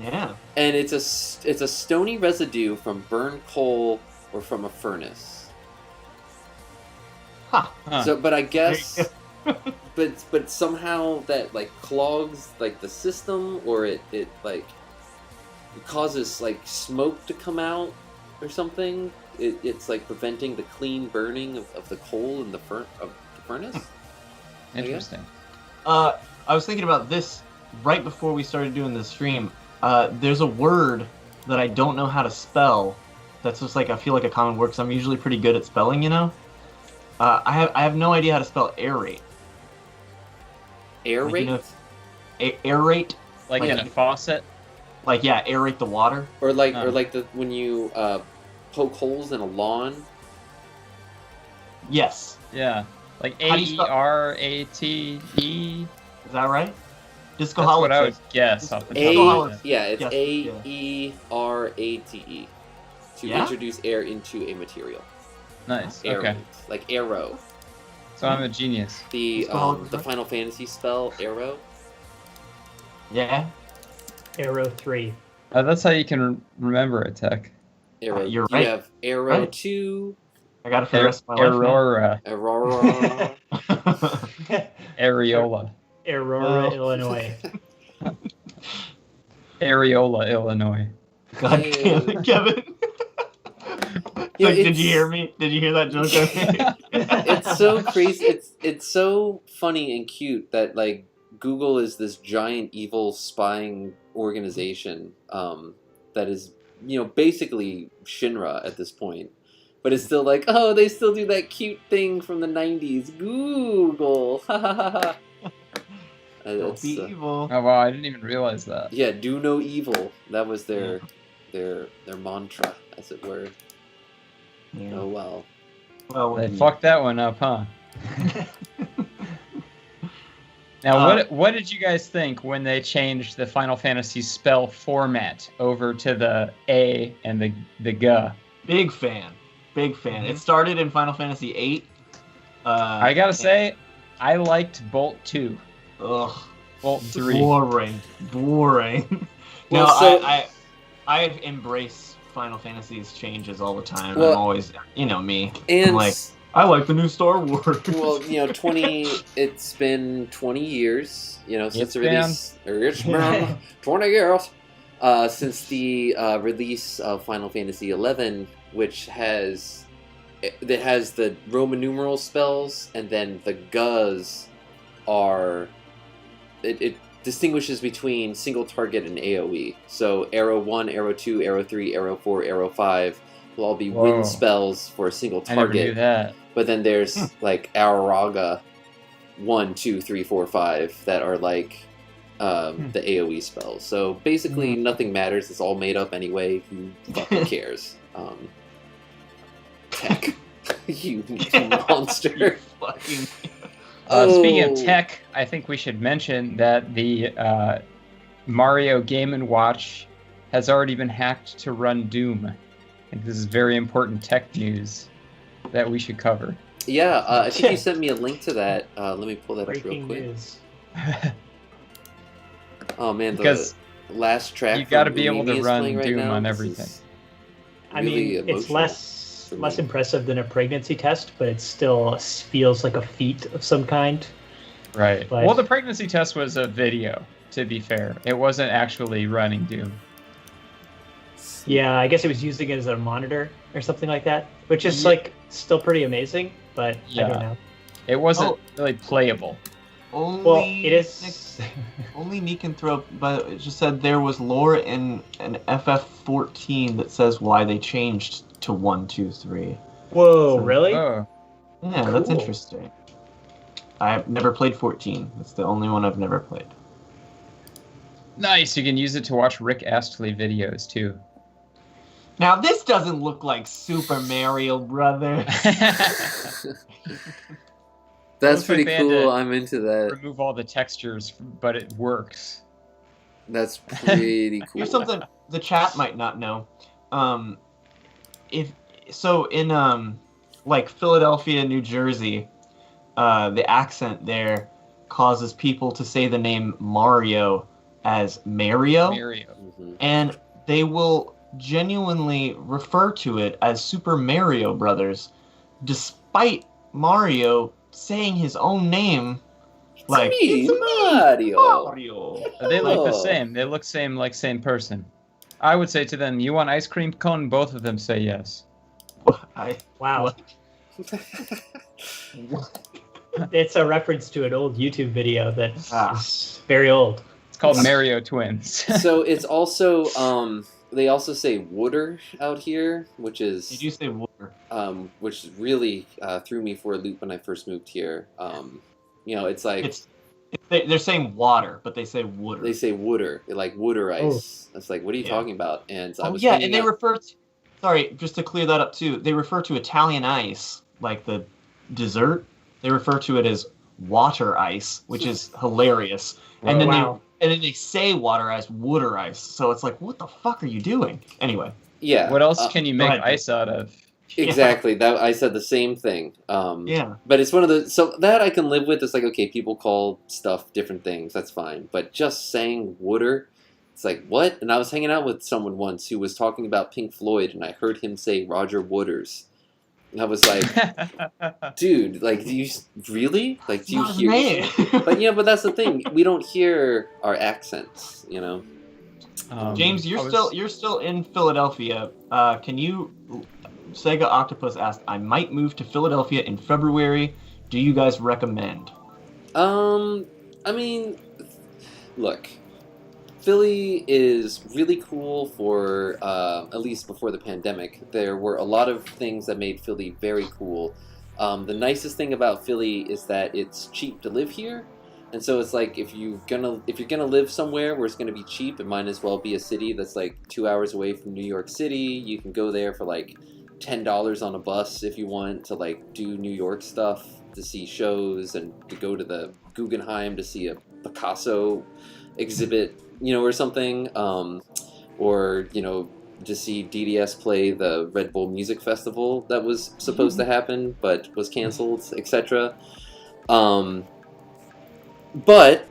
Yeah. And it's a stony residue from burned coal or from a furnace. Huh. So, but I guess, but somehow that like clogs like the system, or it like it causes like smoke to come out or something. It's like preventing the clean burning of the coal in the furnace. Interesting. I was thinking about this right before we started doing the stream. There's a word that I don't know how to spell. That's just like I feel like a common word because I'm usually pretty good at spelling, you know. I have no idea how to spell aerate. Aerate. Like, you know, aerate. Like in a faucet. Like aerate the water. Or like when you poke holes in a lawn. Yes. Yeah. Like AERATE. Is that right? That's what I would guess off the top of my head. Yeah, it's AERATE. To introduce air into a material. Nice. Aerate. Okay. Like arrow. So I'm a genius. The Final Fantasy spell arrow. Yeah. Arrow 3. That's how you can remember it, Tech. Arrow. You're right. You have arrow 2. I got it for the rest of my life. Aurora. Areola. Aurora, Illinois. Areola, Illinois. God damn it, Kevin. Yeah, did you hear me? Did you hear that joke I made? It's so crazy. It's so funny and cute that like Google is this giant evil spying organization that is, you know, basically Shinra at this point. But it's still like, oh, they still do that cute thing from the 90s. Google. Ha ha ha ha. Don't be evil. Oh wow, I didn't even realize that. Yeah, do no evil. That was their mantra, as it were. Yeah. Oh well. Well, they fucked that one up, huh? Now, what did you guys think when they changed the Final Fantasy spell format over to the A and the G? Big fan. Mm-hmm. It started in Final Fantasy VIII. I gotta say, I liked Bolt 2. Ugh. Bolt 3. Boring. Well, no, so, I embrace Final Fantasy's changes all the time. Well, I'm always, you know me. And I'm like, I like the new Star Wars. Well, you know, it's been 20 years, you know, since the release. It's been 20 years since the release of Final Fantasy XI, which has the Roman numeral spells, and then the Gs are it distinguishes between single target and AoE. So arrow 1, arrow 2, arrow 3, arrow 4, arrow 5 will all be wind spells for a single target. I never knew that. But then there's like Auraga, 1, 2, 3, 4, 5 that are like the AoE spells. So basically, nothing matters. It's all made up anyway. Who fucking cares? Tech, you monster. Fucking. Speaking of tech, I think we should mention that the Mario Game & Watch has already been hacked to run Doom. I think this is very important tech news that we should cover. Yeah, I think you sent me a link to that. Let me pull that up real quick. News. Oh man, because the last track. You got to from be able to Umimi is run playing right Doom now. on This everything. is I really mean, it's emotional less for me. impressive than a pregnancy test, but it still feels like a feat of some kind. Right. But- Well, the pregnancy test was a video, to be fair. It wasn't actually running Doom. Yeah, I guess it was using it as a monitor or something like that, which is Yeah. like still pretty amazing, but I Yeah. don't know. It wasn't really playable. Only Well, it is. Only me can throw, but it just said there was lore in an FF14 that says why they changed to 1, 2, 3. Whoa, really? Oh. Yeah, that's Cool. interesting. I've never played 14. That's the only one I've never played. Nice. You can use it to watch Rick Astley videos, too. Now this doesn't look like Super Mario Brothers. That's Looks like pretty they had to cool. I'm into that. Remove all the textures, but it works. That's pretty cool. Here's something the chat might not know. If so, in like Philadelphia, New Jersey, the accent there causes people to say the name Mario as Mario, Mhm. and they will genuinely refer to it as Super Mario Brothers, despite Mario saying his own name. Like, me, it's me, Mario. Mario. They look the Oh. same. They look same like same person. I would say to them, "You want ice cream cone?" Both of them say yes. Wow. It's a reference to an old YouTube video that's is very old. It's called Mario Twins. So it's also they also say water out here, which is Did you say water? which really threw me for a loop when I first moved here. You know, it's like They're saying water, but they say water. they say water, like water ice. It's like, what are you Yeah. talking about? And I Oh was yeah, hanging and they out- refer to. Sorry, just to clear that up too. They refer to Italian ice, like the dessert. They refer to it as water ice, which is hilarious. And then Wow. and then they say water ice, water ice. So it's like, what the fuck are you doing? Anyway, yeah. What else can you make ahead. ice out of? Exactly. That I said the same thing. yeah. But it's one of the so that I can live with. It's like, okay, people call stuff different things. That's fine. But just saying water, it's like, what? And I was hanging out with someone once who was talking about Pink Floyd, and I heard him say Roger Waters. And I was like, dude, like, do you really? Like, do you Not hear? me. But yeah, but that's the thing. We don't hear our accents, you know. James, you're still in Philadelphia. Can you? Sega Octopus asked, I might move to Philadelphia in February. Do you guys recommend? I mean, look, Philly is really cool for at least before the pandemic. There were a lot of things that made Philly very cool. The nicest thing about Philly is that it's cheap to live here. And so it's like if you're gonna live somewhere where it's gonna be cheap, it might as well be a city that's like 2 hours away from New York City. You can go there for like $10 on a bus if you want to like do New York stuff, to see shows, and to go to the Guggenheim to see a Picasso exhibit, you know, or something, or you know, to see DDS play the Red Bull Music Festival that was supposed to happen but was canceled, etc. But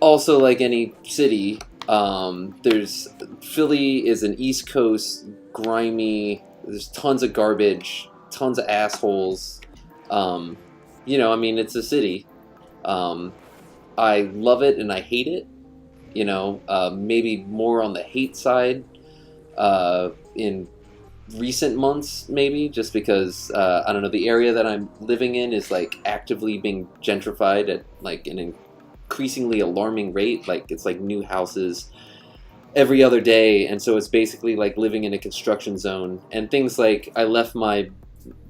also, like any city, there's Philly is an East Coast grimy. There's tons of garbage, tons of assholes. You know, I mean, it's a city. I love it and I hate it. You know, maybe more on the hate side in recent months, maybe, just because, I don't know, the area that I'm living in is, like, actively being gentrified at, like, an increasingly alarming rate. Like, it's, like, new houses every other day, and so it's basically like living in a construction zone. And things like, I left my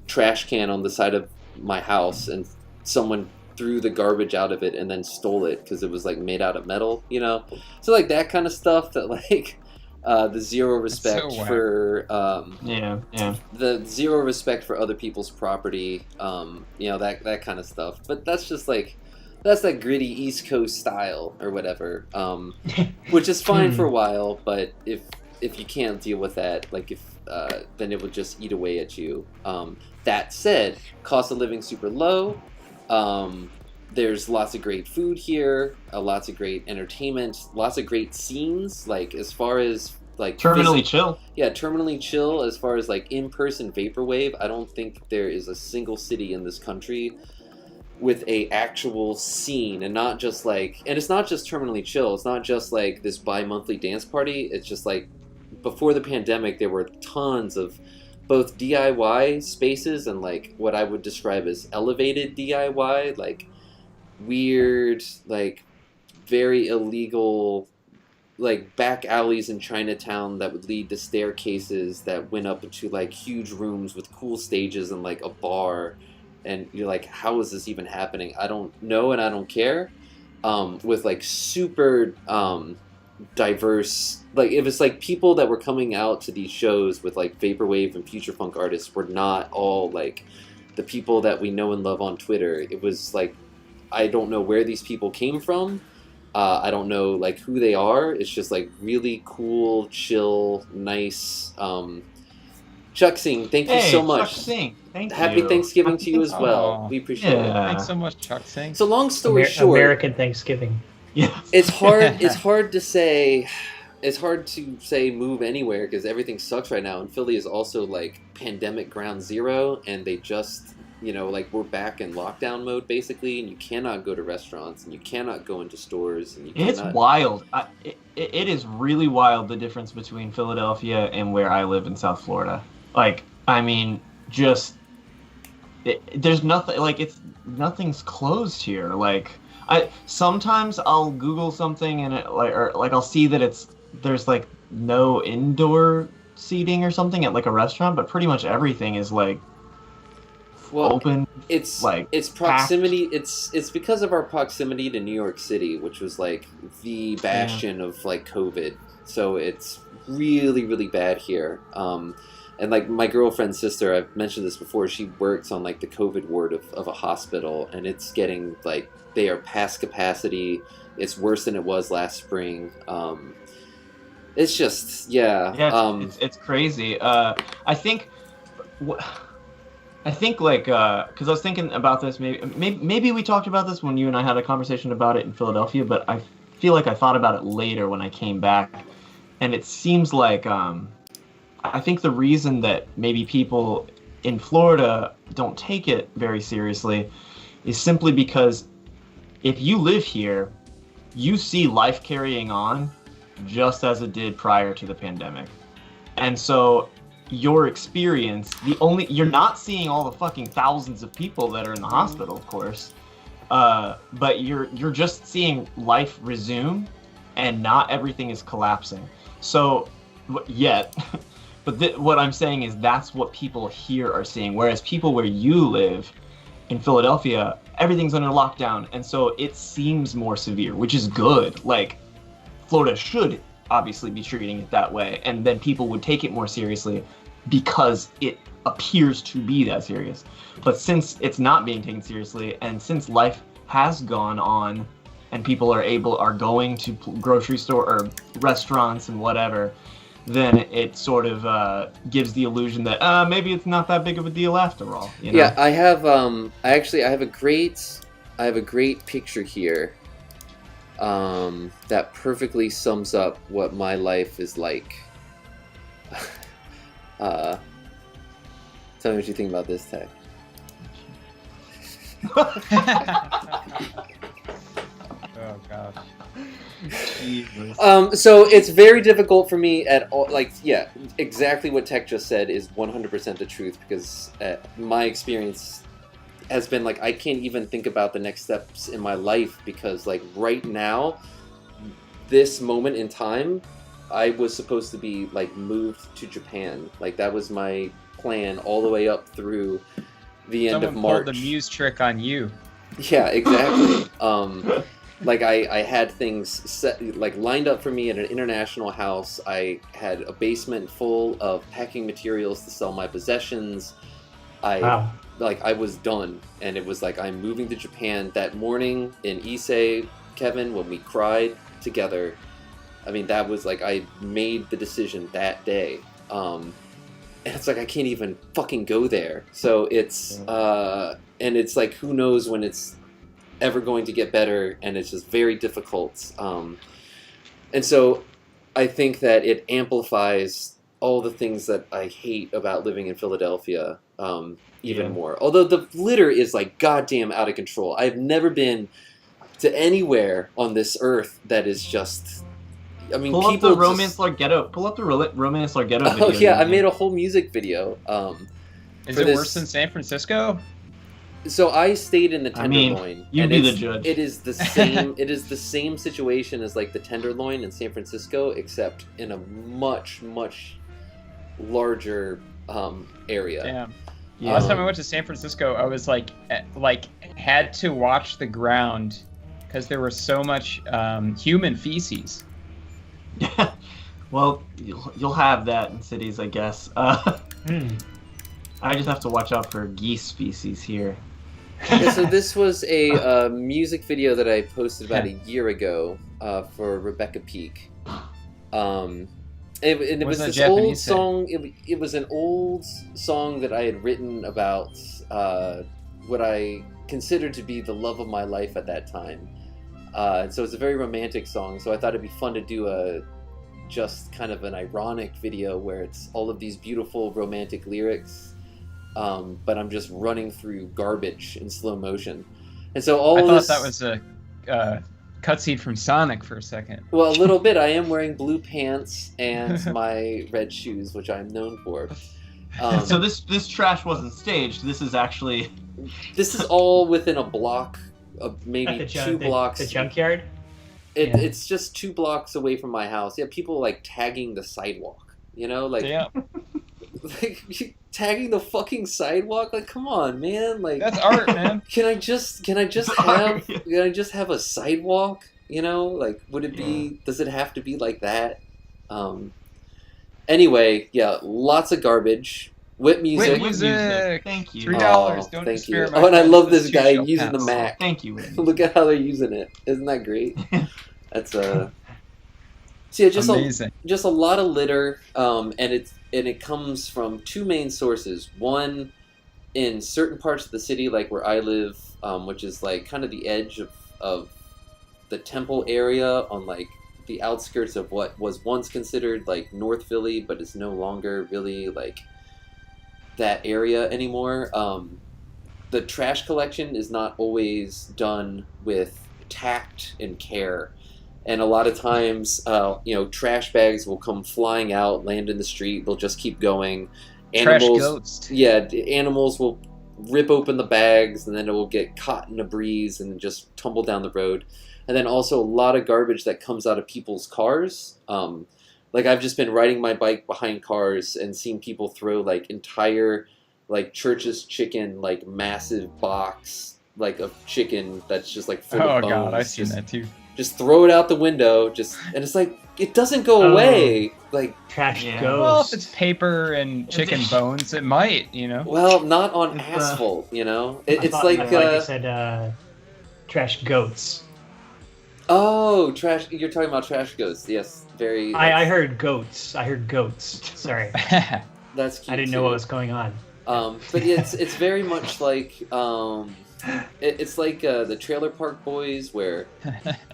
trash can on the side of my house, and someone threw the garbage out of it and then stole it because it was like made out of metal, you know. So like that kind of stuff that like the zero respect for the zero respect for other people's property, you know, that kind of stuff. But that's just like that's that gritty East Coast style or whatever, which is fine for a while. But if you can't deal with that, like then it will just eat away at you. That said, cost of living super low. There's lots of great food here, lots of great entertainment, lots of great scenes. Like as far as like terminally chill. Yeah, terminally chill. As far as like in-person vaporwave, I don't think there is a single city in this country with a actual scene, and not just like, and it's not just terminally chill. It's not just like this bi-monthly dance party. It's just like before the pandemic, there were tons of both DIY spaces and like what I would describe as elevated DIY, like weird, like very illegal, like back alleys in Chinatown that would lead to staircases that went up into like huge rooms with cool stages and like a bar. And you're like, how is this even happening? I don't know, and I don't care. With like super diverse, like if it's like people that were coming out to these shows with like vaporwave and future funk artists were not all like the people that we know and love on Twitter. It was like, I don't know where these people came from. I don't know like who they are. It's just like really cool, chill, nice. Chuck Sing, thank you so much. Chuck Sing, thank you. Happy Thanksgiving to you as well. We appreciate it. Thanks so much, Chuck Sing. So long story short, American Thanksgiving. Yeah. It's hard. It's hard to say. It's hard to say move anywhere because everything sucks right now. And Philly is also like pandemic ground zero, and they just, you know, like we're back in lockdown mode basically, and you cannot go to restaurants and you cannot go into stores and you cannot. It's wild. It is really wild, the difference between Philadelphia and where I live in South Florida. Like, I mean, just there's nothing like nothing's closed here. Like, sometimes I'll Google something and I'll see that there's like no indoor seating or something at like a restaurant, but pretty much everything is like open. It's like it's proximity. It's because of our proximity to New York City, which was like the bastion of like COVID. So it's really, really bad here. And like my girlfriend's sister, I've mentioned this before, she works on like the COVID ward of a hospital, and it's getting like, they are past capacity. It's worse than it was last spring. It's just, it's crazy. I think like, because I was thinking about this, maybe we talked about this when you and I had a conversation about it in Philadelphia, but I feel like I thought about it later when I came back, and it seems like, I think the reason that maybe people in Florida don't take it very seriously is simply because if you live here, you see life carrying on just as it did prior to the pandemic. And so your experience, you're not seeing all the fucking thousands of people that are in the hospital, of course, but you're just seeing life resume and not everything is collapsing. So, yet... But what I'm saying is that's what people here are seeing, whereas people where you live in Philadelphia, everything's under lockdown, and so it seems more severe, which is good. Like, Florida should obviously be treating it that way, and then people would take it more seriously because it appears to be that serious. But since it's not being taken seriously, and since life has gone on, and people are going to grocery store or restaurants and whatever, then it sort of gives the illusion that maybe it's not that big of a deal after all. You know? Yeah, I have a great picture here that perfectly sums up what my life is like. Tell me what you think about this, Tech. Oh gosh. So it's very difficult for me at all. Like, yeah, exactly what Tech just said is 100% the truth, because my experience has been like, I can't even think about the next steps in my life because like right now, this moment in time, I was supposed to be like moved to Japan. Like that was my plan all the way up through the end of March. Someone pulled the Muse trick on you. Yeah, exactly. Like I had things set, like lined up for me at an international house. I had a basement full of packing materials to sell my possessions. Wow. I was done, and it was like I'm moving to Japan that morning in Issei, Kevin, when we cried together. I mean, that was like I made the decision that day. And it's like I can't even fucking go there. So it's and it's like who knows when it's ever going to get better, and it's just very difficult. And so I think that it amplifies all the things that I hate about living in Philadelphia even more. Although the litter is like goddamn out of control. I've never been to anywhere on this earth that is just. I mean, pull people up the Romance Larghetto. Pull up the Romance Larghetto video. Oh yeah, I made a whole music video. Is it worse than San Francisco? So I stayed in the Tenderloin. You be the judge. It is the same. It is the same situation as like the Tenderloin in San Francisco, except in a much larger area. Damn. Yeah. Last time I went to San Francisco, I was like had to watch the ground because there was so much human feces. Well, you'll have that in cities, I guess. I just have to watch out for geese species here. Yeah, so this was a music video that I posted about a year ago for Rebecca Peak. It was this old song. It was an old song that I had written about what I considered to be the love of my life at that time. So it's a very romantic song. So I thought it'd be fun to do just kind of an ironic video where it's all of these beautiful romantic lyrics. But I'm just running through garbage in slow motion, and so I thought that was a cutscene from Sonic for a second. Well, a little bit. I am wearing blue pants and my red shoes, which I'm known for. So this trash wasn't staged. This is actually. This is all within a block, of maybe 2 blocks. The junkyard. It's just 2 blocks away from my house. Yeah, people like tagging the sidewalk. You know, like. Yeah. Like tagging the fucking sidewalk, like come on, man, like that's art, man. Can I just have a sidewalk? You know, like would it be? Does it have to be like that? Anyway, yeah, lots of garbage. Whip music. Thank you. $3. Don't thank you. Oh, and I love this guy using the Mac. Thank you. Look at how they're using it. Isn't that great? That's So yeah, just a lot of litter, and it comes from 2 main sources. One, in certain parts of the city, like where I live, which is like kind of the edge of the Temple area, on like the outskirts of what was once considered like North Philly, but is no longer really like that area anymore. The trash collection is not always done with tact and care. And a lot of times, trash bags will come flying out, land in the street. They'll just keep going. Trash ghost. Yeah, animals will rip open the bags, and then it will get caught in a breeze and just tumble down the road. And then also a lot of garbage that comes out of people's cars. Like I've just been riding my bike behind cars and seen people throw like entire, like Church's chicken, like massive box, like of chicken that's just like full of bones. Oh god, I've seen that too. Just throw it out the window, and it's like it doesn't go away. Like trash goes. Well, if it's paper and chicken bones, it might, Well, not on asphalt, It's like I thought you said trash goats. Oh, trash! You're talking about trash ghosts. Yes, very. I heard goats. I heard goats. Sorry. That's cute. I didn't know what was going on. But it's very much like it's like the Trailer Park Boys, where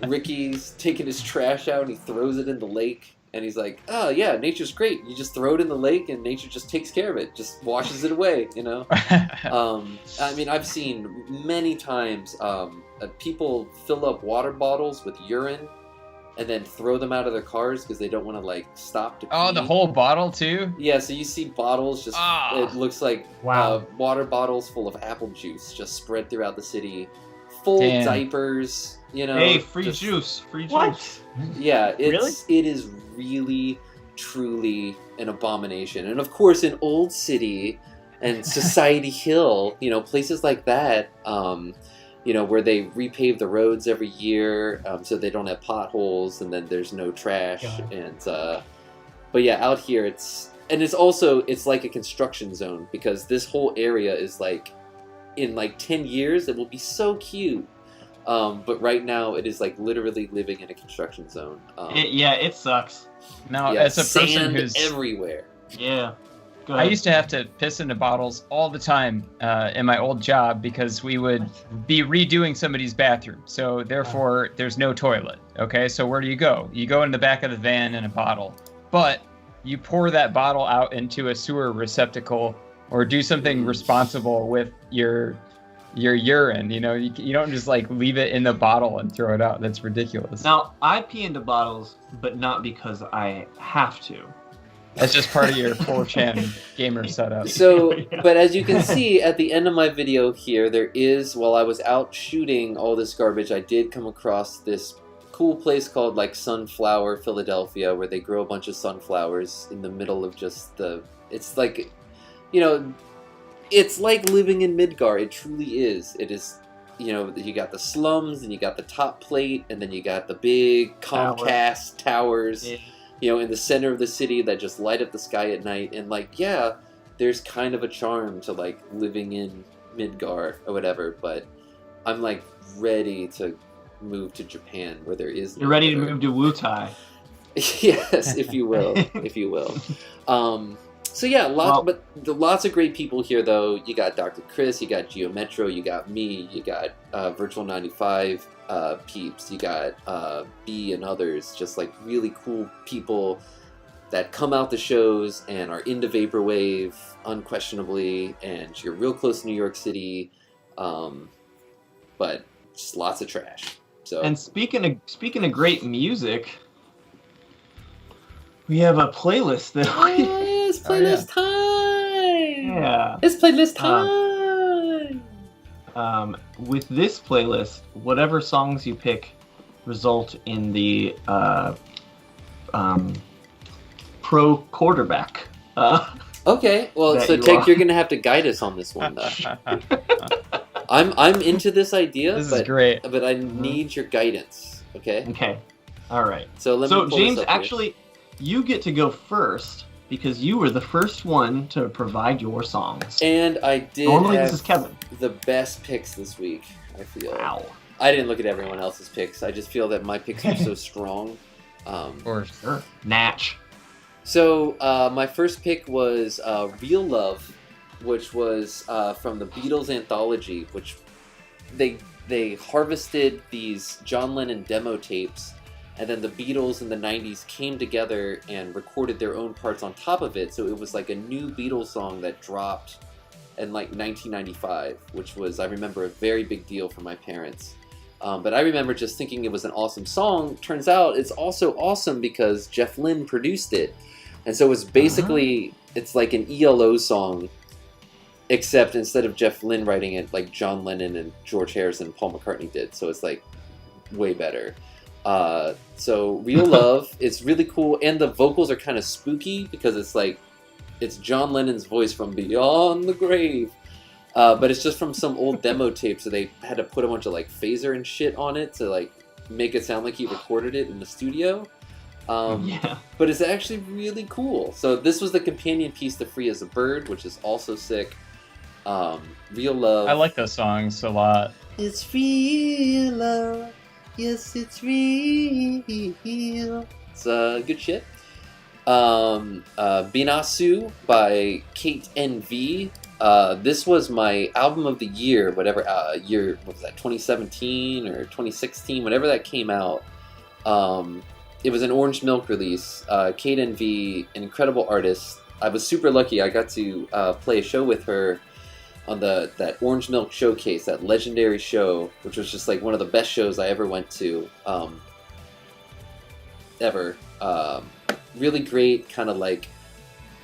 Ricky's taking his trash out and he throws it in the lake, and he's like, "Oh yeah, nature's great. You just throw it in the lake, and nature just takes care of it, just washes it away." I mean, I've seen many times people fill up water bottles with urine and then throw them out of their cars because they don't want to like stop to pee. Oh, the whole bottle too? Yeah, so you see bottles just it looks like water bottles full of apple juice just spread throughout the city. Full diapers, Hey, free juice. What? Yeah, it is really truly an abomination. And of course in Old City and Society Hill, places like that, where they repave the roads every year, so they don't have potholes, and then there's no trash. God. And but yeah, out here it's like a construction zone, because this whole area is like, in like 10 years it will be so cute. But right now it is like literally living in a construction zone. It sucks. Now, yeah, as a person sand who's everywhere. Yeah. Go I ahead. used to have to piss into bottles all the time in my old job, because we would be redoing somebody's bathroom. So therefore, there's no toilet. Okay, so where do you go? You go in the back of the van in a bottle, but you pour that bottle out into a sewer receptacle, or do something responsible with your urine. You don't just like leave it in the bottle and throw it out. That's ridiculous. Now, I pee into bottles, but not because I have to. That's just part of your 4chan gamer setup. So, Yeah. but as you can see at the end of my video here, while I was out shooting all this garbage, I did come across this cool place called like Sunflower Philadelphia, where they grow a bunch of sunflowers in the middle of just it's like, it's like living in Midgar. It truly is. It is, you got the slums, and you got the top plate, and then you got the big Comcast towers. Yeah. In the center of the city that just light up the sky at night. And like, yeah, there's kind of a charm to like living in Midgar or whatever, but I'm like ready to move to Japan, where there is no You're ready to other. move to Wutai. Yes, if you will. If you will. So yeah, lots of great people here though. You got Dr. Chris, you got Geometro, you got me, you got Virtual 95 peeps, you got B and others, just like really cool people that come out the shows and are into vaporwave unquestionably, and you're real close to New York City, but just lots of trash. So, And speaking of great music, we have a playlist that it's playlist time. Yeah. It's playlist time. With this playlist, whatever songs you pick result in the pro quarterback. Okay, well, that so you Tech, are. you're gonna have to guide us on this one, though. I'm into this idea, This is great. but I need your guidance. Okay. Okay. All right. So let me. So pull James, this up here. actually, you get to go first because you were the first one to provide your songs. And I did Normally have this is Kevin. the best picks this week. I feel. Wow. I didn't look at everyone else's picks. I just feel that my picks are so strong. Or Sure. Natch. So my first pick was "Real Love," which was from the Beatles anthology, which they harvested these John Lennon demo tapes, and then the Beatles in the 90s came together and recorded their own parts on top of it. So it was like a new Beatles song that dropped in like 1995, which was, I remember, a very big deal for my parents. But I remember just thinking it was an awesome song. Turns out it's also awesome because Jeff Lynne produced it. And so it's basically, it's like an ELO song, except instead of Jeff Lynne writing it, like John Lennon and George Harrison and Paul McCartney did. So it's like way better. So Real Love, it's really cool. And the vocals are kind of spooky because it's like, it's John Lennon's voice from beyond the grave. But it's just from some old demo tape, so they had to put a bunch of like phaser and shit on it to like make it sound like he recorded it in the studio. Yeah. But it's actually really cool. So this was the companion piece to Free as a Bird, which is also sick. Real Love. I like those songs a lot. It's real love. Yes, it's real. It's good shit. Binasu by Kate NV. This was my album of the year, whatever year, what was that, 2017 or 2016, whenever that came out. It was an Orange Milk release. Kate NV, an incredible artist. I was super lucky. I got to play a show with her on that Orange Milk Showcase, that legendary show, which was just like one of the best shows I ever went to, ever. Really great, kind of like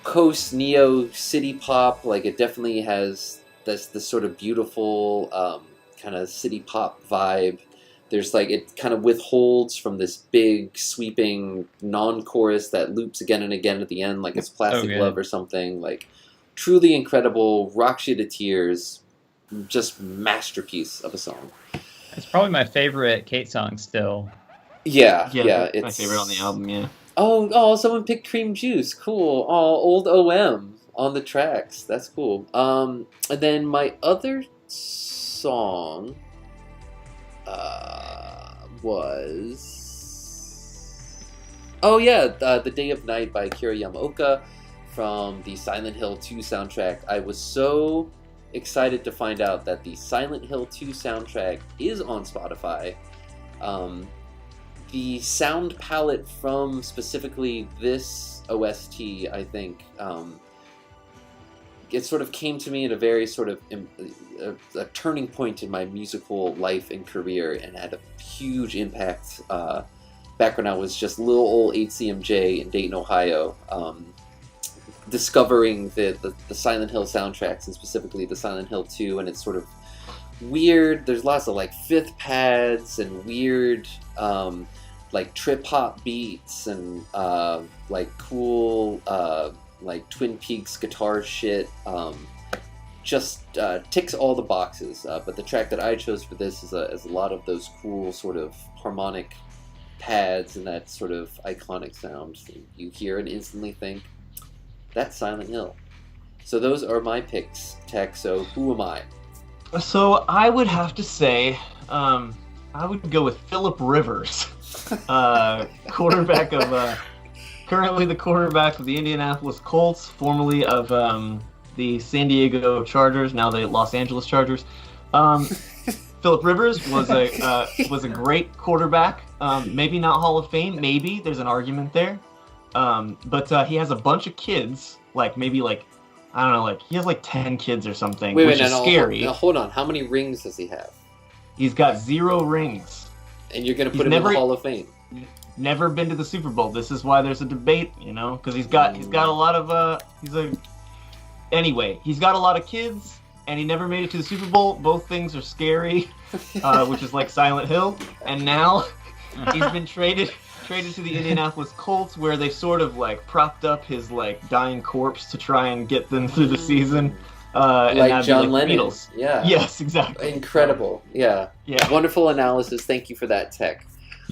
post neo city pop. Like it definitely has this sort of beautiful kind of city pop vibe. There's like, it kind of withholds from this big sweeping non-chorus that loops again and again at the end, like it's Plastic good. Love or something. Like truly incredible, rocks you to tears. just masterpiece of a song. It's probably my favorite Kate song still. Yeah, it's it's my favorite on the album. Yeah. Oh, someone picked Cream Juice. Cool. Oh, old OM on the tracks. That's cool. And then my other song was... Oh, yeah, The Day of Night by Akira Yamaoka from the Silent Hill 2 soundtrack. I was so excited to find out that the Silent Hill 2 soundtrack is on Spotify. The sound palette from specifically this OST, I think, it sort of came to me at a very sort of a turning point in my musical life and career, and had a huge impact back when I was just little old 8CMJ in Dayton, Ohio, discovering the Silent Hill soundtracks, and specifically the Silent Hill 2, and it's sort of weird. There's lots of like fifth pads and weird like trip hop beats and like cool like Twin Peaks guitar shit. Just ticks all the boxes. But the track that I chose for this is a lot of those cool sort of harmonic pads and that sort of iconic sound. You hear and instantly think, that's Silent Hill. So those are my picks, Tech. So who am I? So I would have to say, I would go with Phillip Rivers, quarterback of, currently the quarterback of the Indianapolis Colts, formerly of the San Diego Chargers, now the Los Angeles Chargers. Phillip Rivers was a great quarterback. Maybe not Hall of Fame. Maybe there's an argument there. But he has a bunch of kids, like maybe like, I don't know, like he has like 10 kids or something, which is scary. Now hold on. How many rings does he have? He's got 0 rings. And you're going to put him in the Hall of Fame? Never been to the Super Bowl. This is why there's a debate, you know, because he's got a lot of anyway, he's got a lot of kids, and he never made it to the Super Bowl. Both things are scary, which is like Silent Hill. And now he's been traded to the Indianapolis Colts, where they sort of like propped up his like dying corpse to try and get them through the season. Like John Lennon. Beatles. Yeah. Yes, exactly. Incredible. Yeah. Wonderful analysis. Thank you for that, Tech.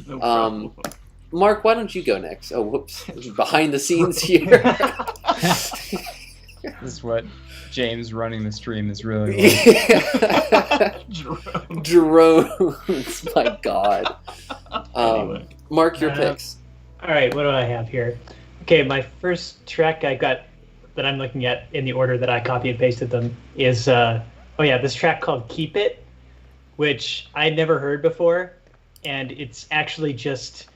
No problem. Mark, why don't you go next? Oh, whoops. Behind the scenes here. This is what James running the stream is really like. Drones. My God. Anyway. Mark, your picks. All right, what do I have here? Okay, my first track I got that I'm looking at in the order that I copy and pasted them is, this track called Keep It, which I'd never heard before. And it's actually just,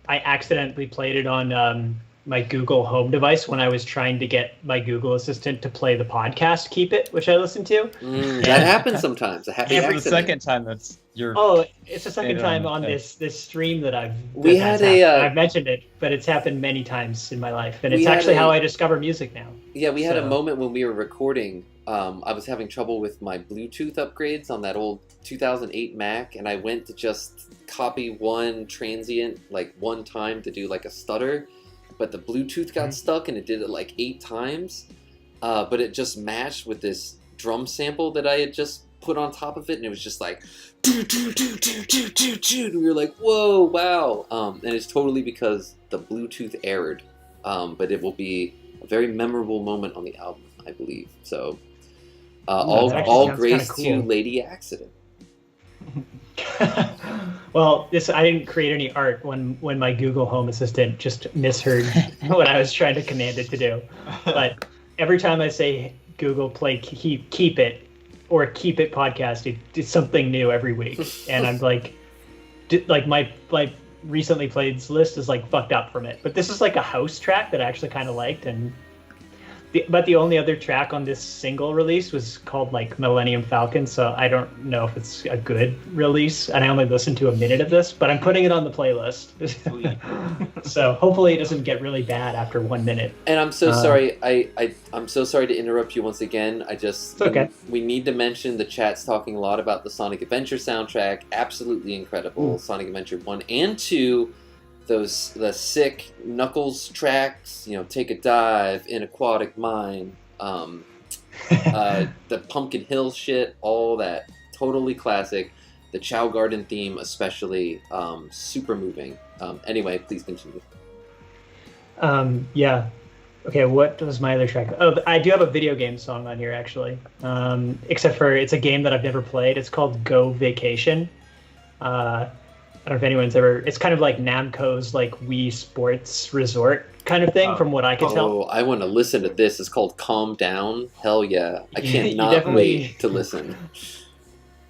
I accidentally played it on my Google Home device when I was trying to get my Google Assistant to play the podcast Keep It, which I listened to. That happens sometimes. A happy accident. It's the second time that's your. Oh, it's the second time on this stream that I've mentioned it, but it's happened many times in my life, and it's actually how I discover music now. Yeah, we had a moment when we were recording. I was having trouble with my Bluetooth upgrades on that old 2008 Mac, and I went to just copy one transient like one time to do like a stutter, but the Bluetooth got stuck and it did it like 8 times, but it just matched with this drum sample that I had just put on top of it, and it was just like and we were like, whoa, wow. And it's totally because the Bluetooth errored, but it will be a very memorable moment on the album, I believe. So all grace to Lady Accident. Well, I didn't create any art when my Google Home Assistant just misheard what I was trying to command it to do. But every time I say Google play Keep It or Keep It podcast, it's something new every week. And I'm like my recently played list is like fucked up from it. But this is like a house track that I actually kind of liked, and but the only other track on this single release was called like Millennium Falcon, so I don't know if it's a good release, and I only listened to a minute of this, but I'm putting it on the playlist. So hopefully it doesn't get really bad after 1 minute. And I'm so sorry, I'm so sorry to interrupt you once again. Okay. We need to mention the chat's talking a lot about the Sonic Adventure soundtrack. Absolutely incredible. Sonic Adventure 1 and 2. The sick Knuckles tracks, Take a Dive, In Aquatic Mine, The Pumpkin Hill shit, all that, totally classic. The Chow Garden theme, especially, super moving. Anyway, please continue. Yeah. Okay, what was my other track? Oh, I do have a video game song on here, actually. Except for it's a game that I've never played. It's called Go Vacation. I don't know if anyone's ever... It's kind of like Namco's like Wii Sports Resort kind of thing, from what I can tell. Oh, I want to listen to this. It's called Calm Down. Hell yeah. I cannot wait to listen.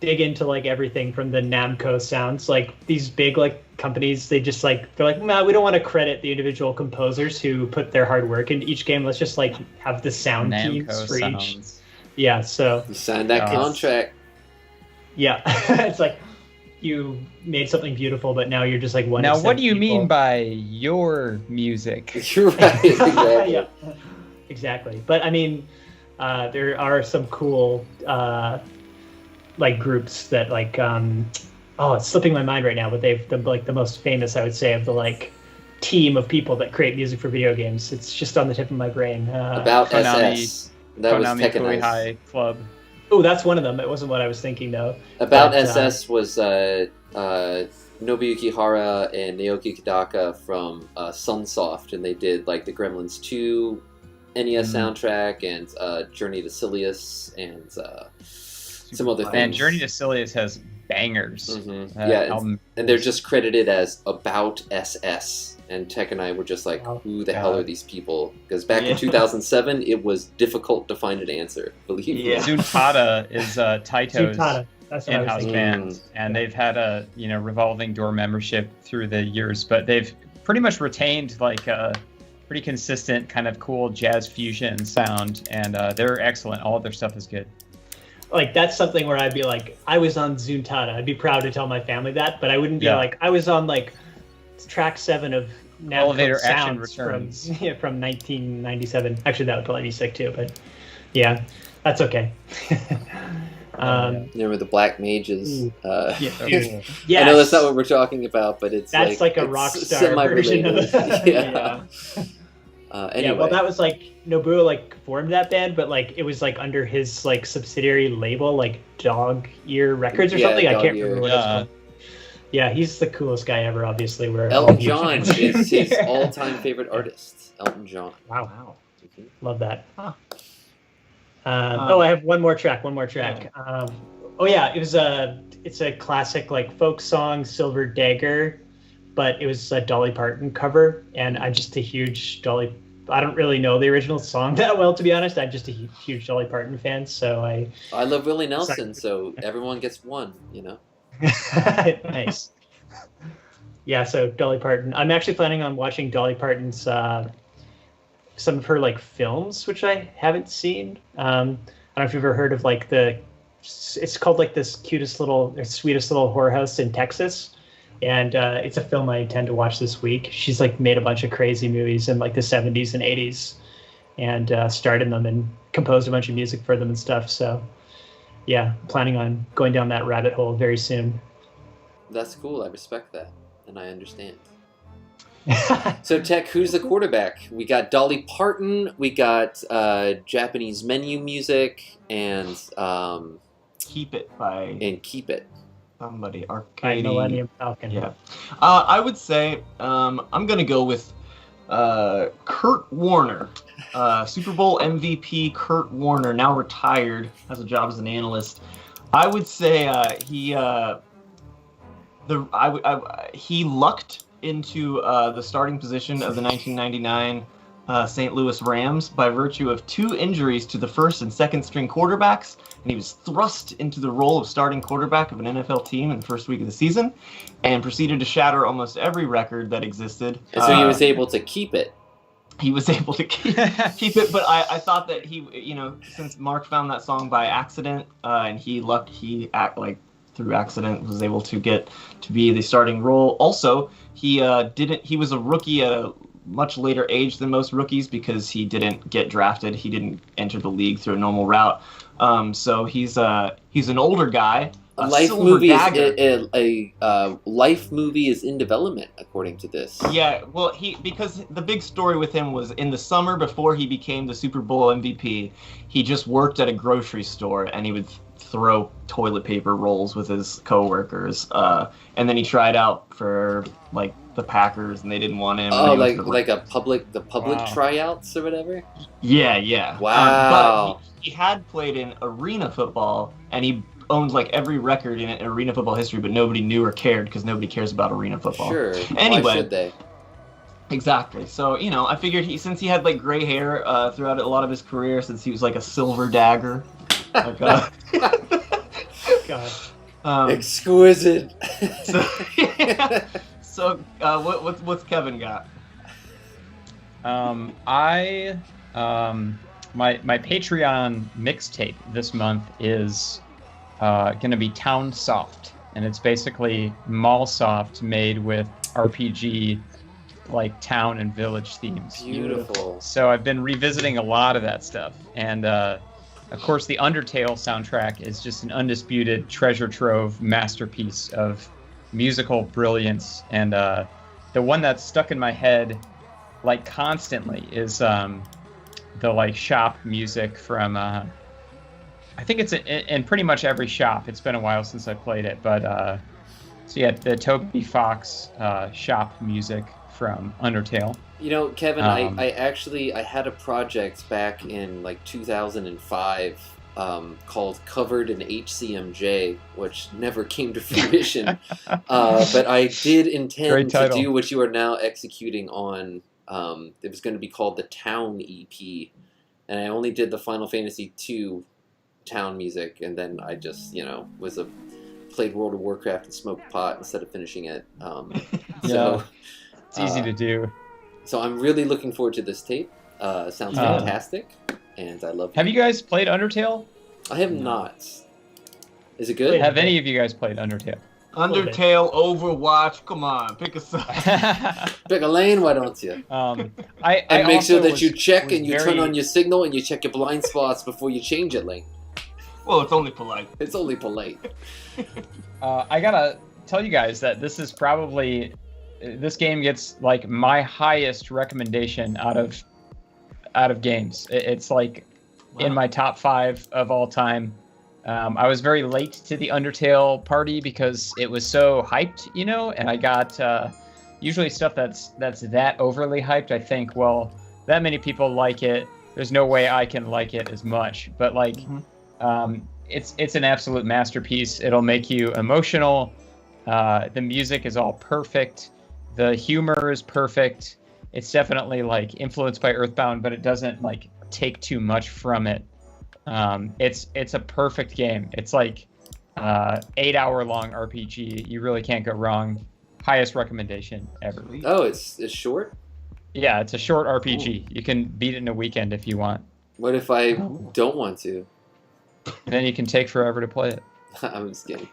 Dig into like everything from the Namco sounds. Like these big like companies, they just like, they're like, nah, we don't want to credit the individual composers who put their hard work into each game. Let's just like have the sound teams for each. Yeah, so you signed that contract. Yeah. It's like you made something beautiful, but now you're just like one. Now, what do you mean by your music? You're right. Exactly. Yeah, exactly. But I mean, there are some cool like groups that like oh, it's slipping my mind right now, but they've the most famous, I would say, of the like team of people that create music for video games. It's just on the tip of my brain. About Konami, SS. That was Konami Koi High Club. Oh, that's one of them. It wasn't what I was thinking though. About SS was Nobuyuki Hara and Naoki Kodaka from Sunsoft, and they did like the Gremlins 2 NES soundtrack and Journey to Silius and some other things. And Journey to Silius has bangers. Yeah, and they're just credited as About SS. And Tech and I were just like, who the hell are these people? Because back in 2007, it was difficult to find an answer, believe me. Zuntata is Taito's in-house in band, and they've had a revolving door membership through the years, but they've pretty much retained like a pretty consistent kind of cool jazz fusion sound, and they're excellent. All of their stuff is good. Like that's something where I'd be like, I was on Zuntata. I'd be proud to tell my family that, but I wouldn't be like, I was on like track 7 of Elevator Sounds Action Returns from 1997. Actually, that would probably be sick too, but yeah, that's okay. Remember the Black Mages? Yes. I know that's not what we're talking about, but that's like a rock star version of it. Anyway. Yeah, well, that was like Nobuo like formed that band, but like it was like under his like subsidiary label, like Dog Ear Records or something. I can't remember what it's called. Yeah, he's the coolest guy ever, obviously. Elton John is his all-time favorite artist. Elton John. Wow. Love that. Huh. I have one more track. Yeah. It's a classic like folk song, Silver Dagger, but it was a Dolly Parton cover, and I'm just a huge Dolly. I don't really know the original song that well, to be honest. I'm just a huge Dolly Parton fan, so I love Willie Nelson, so everyone gets one, you know. Nice. Yeah, so Dolly Parton. I'm actually planning on watching Dolly Parton's some of her like films, which I haven't seen. I don't know if you've ever heard of like it's called like this sweetest little whorehouse in Texas, and it's a film I intend to watch this week. She's like made a bunch of crazy movies in like the 70s and 80s, and starred in them and composed a bunch of music for them and stuff. So yeah, planning on going down that rabbit hole very soon. That's cool. I respect that, and I understand. So, Tech, who's the quarterback? We got Dolly Parton, we got Japanese menu music, and Keep It. Somebody, Arcade. Millennium Falcon. Yeah. I would say I'm going to go with Kurt Warner. Super Bowl MVP Kurt Warner, now retired, has a job as an analyst. I would say he lucked into the starting position of the 1999 St. Louis Rams by virtue of 2 injuries to the first and second string quarterbacks, and he was thrust into the role of starting quarterback of an NFL team in the first week of the season, and proceeded to shatter almost every record that existed. And so he was able to keep it. He was able to keep it, but I thought that he, since Mark found that song by accident, and through accident was able to get to be the starting role. Also, he was a rookie at a much later age than most rookies because he didn't get drafted. He didn't enter the league through a normal route. So he's an older guy. life silver movie dagger. Life movie is in development, according to this. Yeah, well, because the big story with him was in the summer before he became the Super Bowl MVP, he just worked at a grocery store and he would throw toilet paper rolls with his coworkers. And then he tried out for like the Packers and they didn't want him. Oh, like the public tryouts or whatever. Yeah. Wow. But he had played in arena football and he owned like every record in arena football history, but nobody knew or cared because nobody cares about arena football. Sure. Anyway, why should they? Exactly. So I figured since he had like gray hair throughout a lot of his career, since he was like a silver dagger. Like, God. Exquisite. So what's Kevin got? My Patreon mixtape this month is going to be Town Soft, and it's basically mall soft made with RPG like town and village themes. Beautiful. So I've been revisiting a lot of that stuff, and of course the Undertale soundtrack is just an undisputed treasure trove masterpiece of musical brilliance, and the one that's stuck in my head like constantly is the like shop music from I think it's in pretty much every shop. It's been a while since I played it, but so yeah, the Toby Fox shop music from Undertale. You know, Kevin, I had a project back in like 2005 called Covered in HCMJ, which never came to fruition. But I did intend to do what you are now executing on. It was going to be called the Town EP, and I only did the Final Fantasy II town music, and then I just, played World of Warcraft and smoked pot instead of finishing it. So it's easy to do. So I'm really looking forward to this tape. Sounds fantastic, and I love it. Have you guys played Undertale? I have not. Is it good? Have any of you guys played Undertale? Undertale, Overwatch, come on, pick a side. Pick a lane, why don't you? And make sure that you check and you turn on your signal and you check your blind spots before you change it, Lane. Well, it's only polite. It's only polite. I gotta tell you guys that this is probably... This game gets like my highest recommendation out of games. It's like in my top 5 of all time. I was very late to the Undertale party because it was so hyped, and I got usually stuff that's that overly hyped. I think, well, that many people like it. There's no way I can like it as much. But like, it's an absolute masterpiece. It'll make you emotional. The music is all perfect. The humor is perfect. It's definitely like influenced by Earthbound, but it doesn't like take too much from it. It's a perfect game. It's like 8-hour long RPG. You really can't go wrong. Highest recommendation ever. Oh, it's short? Yeah, it's a short RPG. Ooh. You can beat it in a weekend if you want. What if I don't want to? Then you can take forever to play it. I'm just kidding.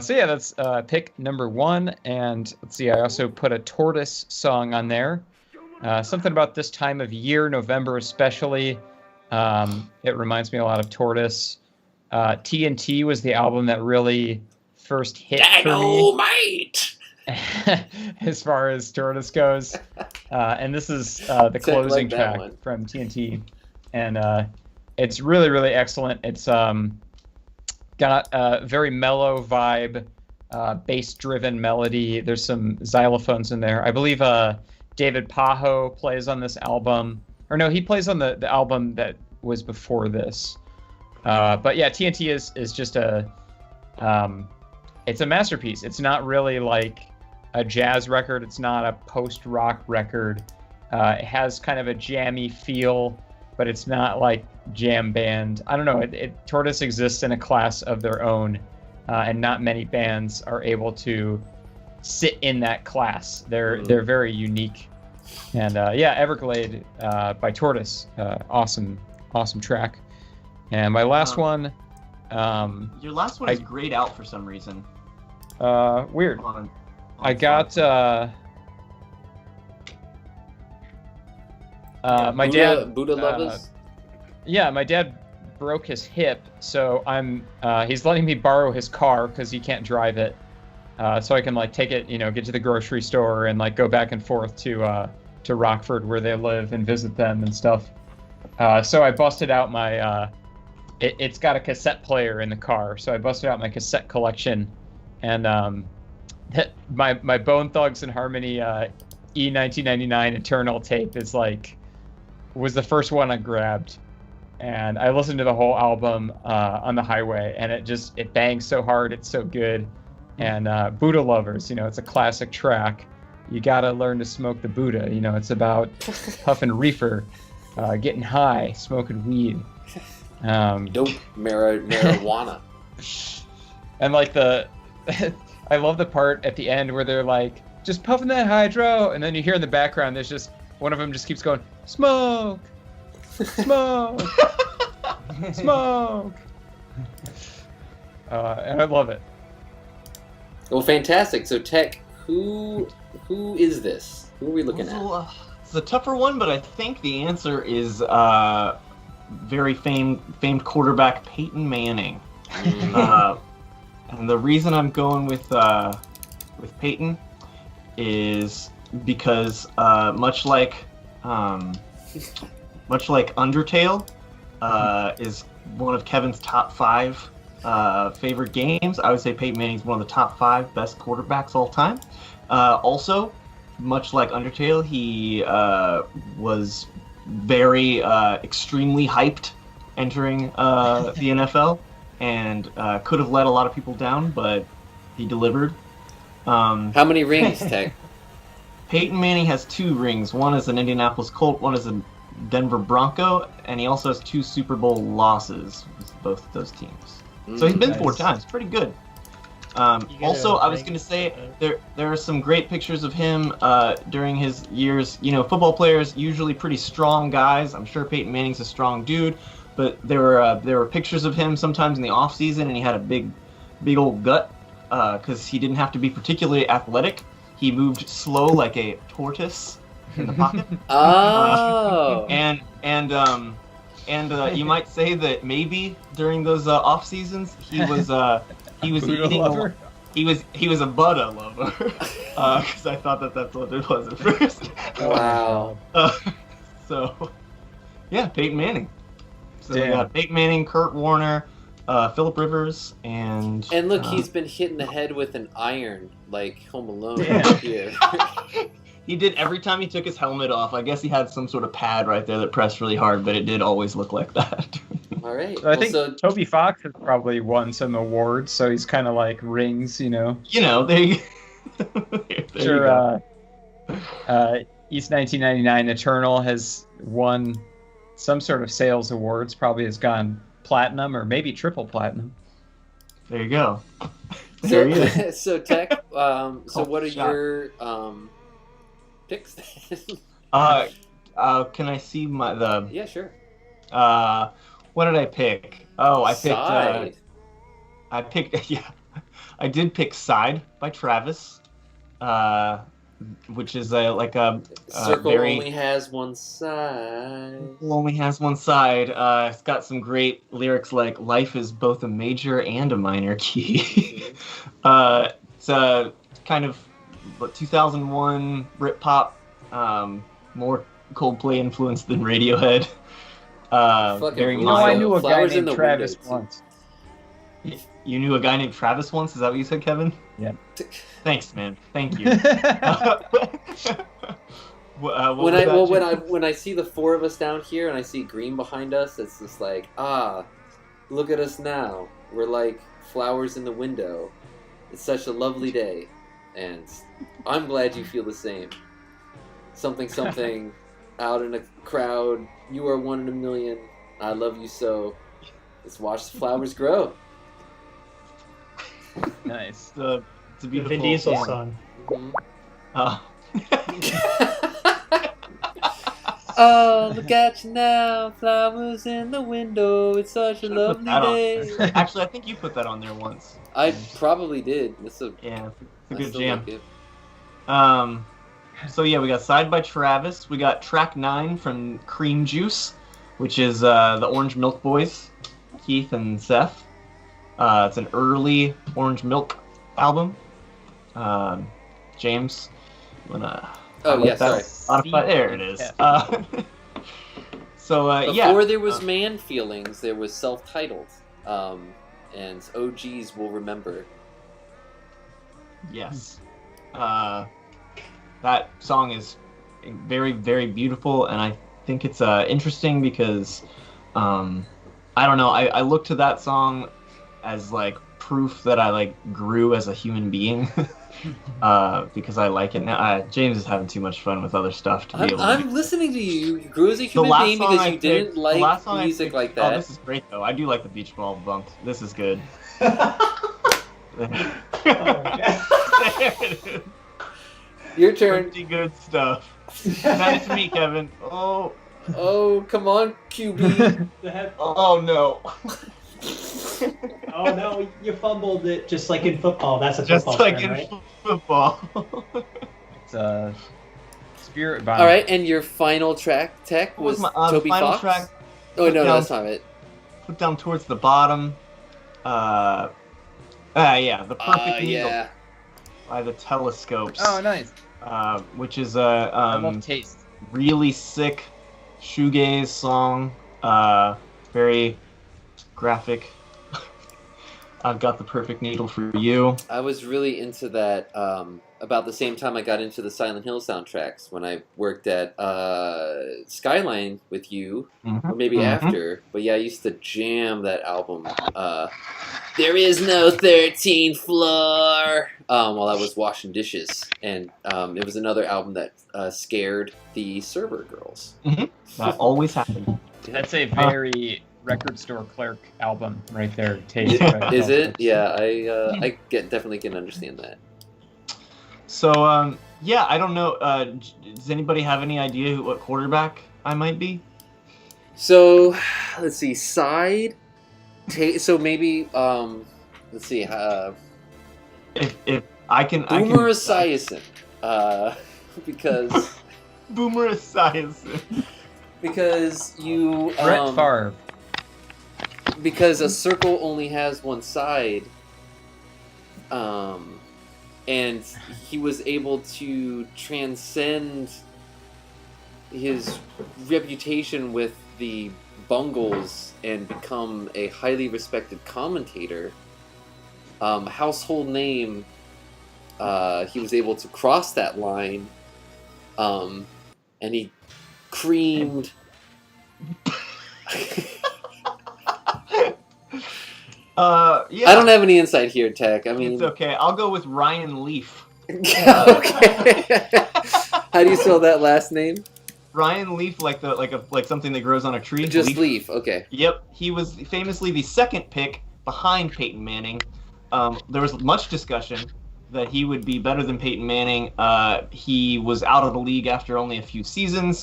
So yeah, that's pick number 1. And let's see, I also put a Tortoise song on there. Something about this time of year, November especially. It reminds me a lot of Tortoise. TNT was the album that really first hit Dynamite! For me. As far as Tortoise goes. And this is the closing track from TNT. And it's really, really excellent. It's got a very mellow vibe, bass-driven melody. There's some xylophones in there. I believe David Pajo plays on this album. Or no, he plays on the album that was before this. But yeah, TNT is just it's a masterpiece. It's not really like a jazz record. It's not a post-rock record. It has kind of a jammy feel, but it's not like jam band. I don't know. Tortoise exists in a class of their own, and not many bands are able to sit in that class. They're very unique. And yeah, Everglade by Tortoise, awesome track. And my last one. Your last one is grayed out for some reason. Weird. I got my dad. Buddha Lovers? Yeah, my dad broke his hip, so he's letting me borrow his car because he can't drive it, so I can like take it, get to the grocery store and like go back and forth to Rockford where they live and visit them and stuff. So I busted out my it's got a cassette player in the car, so I busted out my cassette collection, and my Bone Thugs and Harmony E1999 Eternal tape was the first one I grabbed, and I listened to the whole album on the highway, and it bangs so hard, it's so good. And Buddha Lovers, it's a classic track. You gotta learn to smoke the Buddha. It's about puffing reefer, getting high, smoking weed. Dope marijuana. And like I love the part at the end where they're like, just puffing that hydro, and then you hear in the background there's just one of them just keeps going, smoke, smoke, smoke. And I love it. Well, fantastic. So, Tech, who is this? Who are we looking at? It's a tougher one, but I think the answer is very famed quarterback Peyton Manning. And the reason I'm going with Peyton is because much like Undertale is one of Kevin's top 5 favorite games, I would say Peyton Manning's one of the top 5 best quarterbacks all time. Also, much like Undertale, he was very extremely hyped entering the NFL, and could have let a lot of people down, but he delivered. How many rings, Tech? Peyton Manning has 2 rings. One is an Indianapolis Colt, one is a Denver Bronco, and he also has 2 Super Bowl losses with both of those teams. So he's been 4 times. Pretty good. Also, I was going to say there are some great pictures of him during his years. Football players usually pretty strong guys. I'm sure Peyton Manning's a strong dude, but there were pictures of him sometimes in the off season, and he had a big old gut because he didn't have to be particularly athletic. He moved slow like a tortoise in the pocket. Oh. And you might say that maybe during those off seasons he was eating. He was a Buddha lover because I thought that's what it was at first. Wow. So yeah, Peyton Manning. So Damn. we got Peyton Manning, Kurt Warner, Phillip Rivers, and look, he's been hit in the head with an iron, like Home Alone here. He did every time he took his helmet off. I guess he had some sort of pad right there that pressed really hard, but it did always look like that. All right. So I think Toby Fox has probably won some awards, so he's kind of like rings, there you sure. East 1999 Eternal has won some sort of sales awards. Probably has gone platinum or maybe triple platinum. There you go. There he is. So Tech. So what are your picks? Can I see Yeah, sure. What did I pick? Oh, I picked. Side. Yeah, I did pick "Side" by Travis, which is Circle very, only has one side. Only has one side. It's got some great lyrics like "Life is both a major and a minor key." It's kind of 2001 Britpop, more Coldplay influenced than Radiohead. Very mild. I knew a guy named Travis once. You knew a guy named Travis once? Is that what you said, Kevin? Yeah. Thanks, man. Thank you. When I see the 4 of us down here and I see green behind us, it's just like, look at us now. We're like flowers in the window. It's such a lovely day, and I'm glad you feel the same. Something out in a crowd. You are 1 in a million. I love you so. Let's watch the flowers grow. Nice. It's a beautiful Vin Diesel song. Mm-hmm. Oh, look at you now, flowers in the window. It's such a lovely day. Actually, I think you put that on there once. I probably did. It's a good jam. Like so yeah, we got "Side" by Travis. We got track 9 from Cream Juice, which is the Orange Milk Boys. Keith and Seth. It's an early Orange Milk album. James, wanna? Spotify. There it is. Before there was Man Feelings, there was self-titled, and OGs will remember. Yes. That song is very, very beautiful, and I think it's interesting because I don't know. I look to that song as like proof that I like grew as a human being because I like it now. James is having too much fun with other stuff to be able to. I'm listening to you. You grew as a human being because you didn't like music like that. Oh, this is great though. I do like the Beach Ball Bunk. This is good. Your turn. Pretty good stuff. Send it to me, Kevin. Oh, come on, QB. Oh no. Oh no, you fumbled it just like in football. That's a just football like term, in right? football. It's Spirit Bomb. All right, and your final track tech was Toby final Fox. Track, oh no, that's not it. Put down towards the bottom. The Perfect Needle by the Telescopes. Oh, nice. Which is I love Taste. really sick shoegaze song. Very graphic. I've got the perfect needle for you. I was really into that about the same time I got into the Silent Hill soundtracks when I worked at Skyline with you, or maybe after. But yeah, I used to jam that album. There is no 13th floor while I was washing dishes, and it was another album that scared the server girls. That always happened. That's a very record store clerk album right there. Taste. Right? Is it? Yeah, I definitely can understand that. So I don't know. Does anybody have any idea what quarterback I might be? So let's see. Side. So maybe let's see. If I can. Boomer Esiason. Because. Boomer Esiason. Because you. Brett Favre. Because a circle only has one side. And he was able to transcend his reputation with the Bungles and become a highly respected commentator. Household name. He was able to cross that line. And he creamed. I don't have any insight here, Tech. I mean, it's okay. I'll go with Ryan Leaf. Okay. How do you spell that last name? Ryan Leaf, like something that grows on a tree. Just Leaf. Okay. Yep, he was famously the second pick behind Peyton Manning. There was much discussion that he would be better than Peyton Manning. He was out of the league after only a few seasons.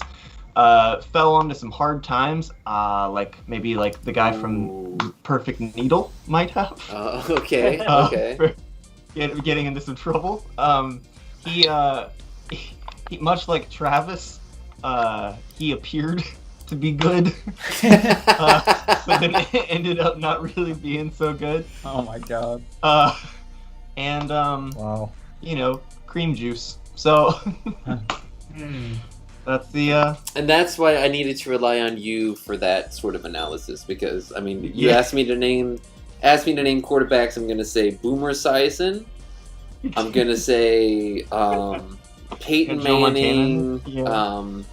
Fell onto some hard times, like maybe like the guy from Perfect Needle might have. Okay. Okay. For getting into some trouble. He much like Travis, he appeared to be good, but then it ended up not really being so good. Oh my god. Wow. Cream juice. So. That's the and that's why I needed to rely on you for that sort of analysis, because I mean you asked me to name quarterbacks. I'm gonna say Boomer Esiason. I'm gonna say Peyton Manning. I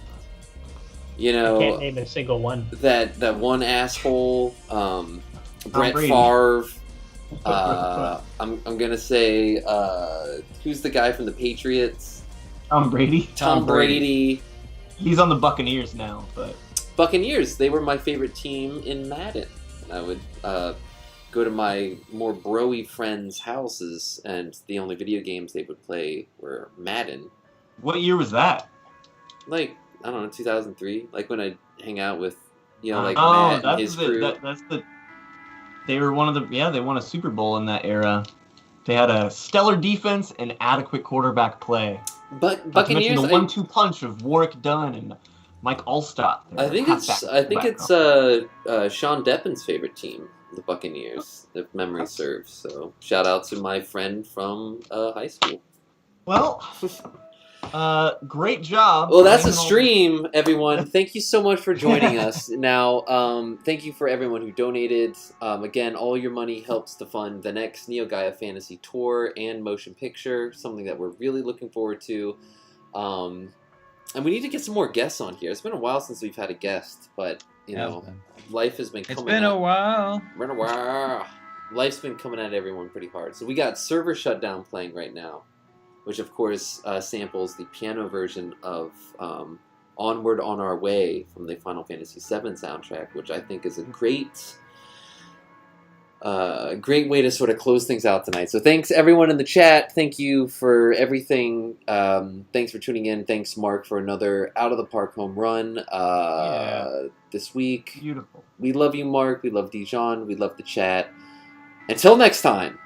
can't name a single one. That one asshole, Brett Brady. Favre. I'm gonna say who's the guy from the Patriots? Tom Brady. Tom Brady. He's on the Buccaneers now, but Buccaneers, they were my favorite team in Madden. And I would go to my more bro-y friends' houses, and the only video games they would play were Madden. What year was that? Like, I don't know, 2003. Like when I'd hang out with, Matt and his crew. They were one of the, they won a Super Bowl in that era. They had a stellar defense and adequate quarterback play. But Buccaneers, the 1-2 punch of Warwick Dunn and Mike Allstott. I think it's Sean Deppen's favorite team. the Buccaneers, if memory serves. So shout out to my friend from high school. Well, great job. Well, that's a stream, everyone. Thank you so much for joining us. Now, thank you for everyone who donated. Again, all your money helps to fund the next Neo Gaia Fantasy Tour and motion picture, something that we're really looking forward to. And we need to get some more guests on here. It's been a while since we've had a guest, but, life has been coming. It's been a while. Been a while. Life's been coming at everyone pretty hard. So we got Server Shutdown playing right now, which of course samples the piano version of Onward on Our Way from the Final Fantasy VII soundtrack, which I think is a great way to sort of close things out tonight. So thanks everyone in the chat. Thank you for everything. Thanks for tuning in. Thanks Mark for another out of the park home run this week. Beautiful. We love you, Mark. We love Dijon. We love the chat. Until next time.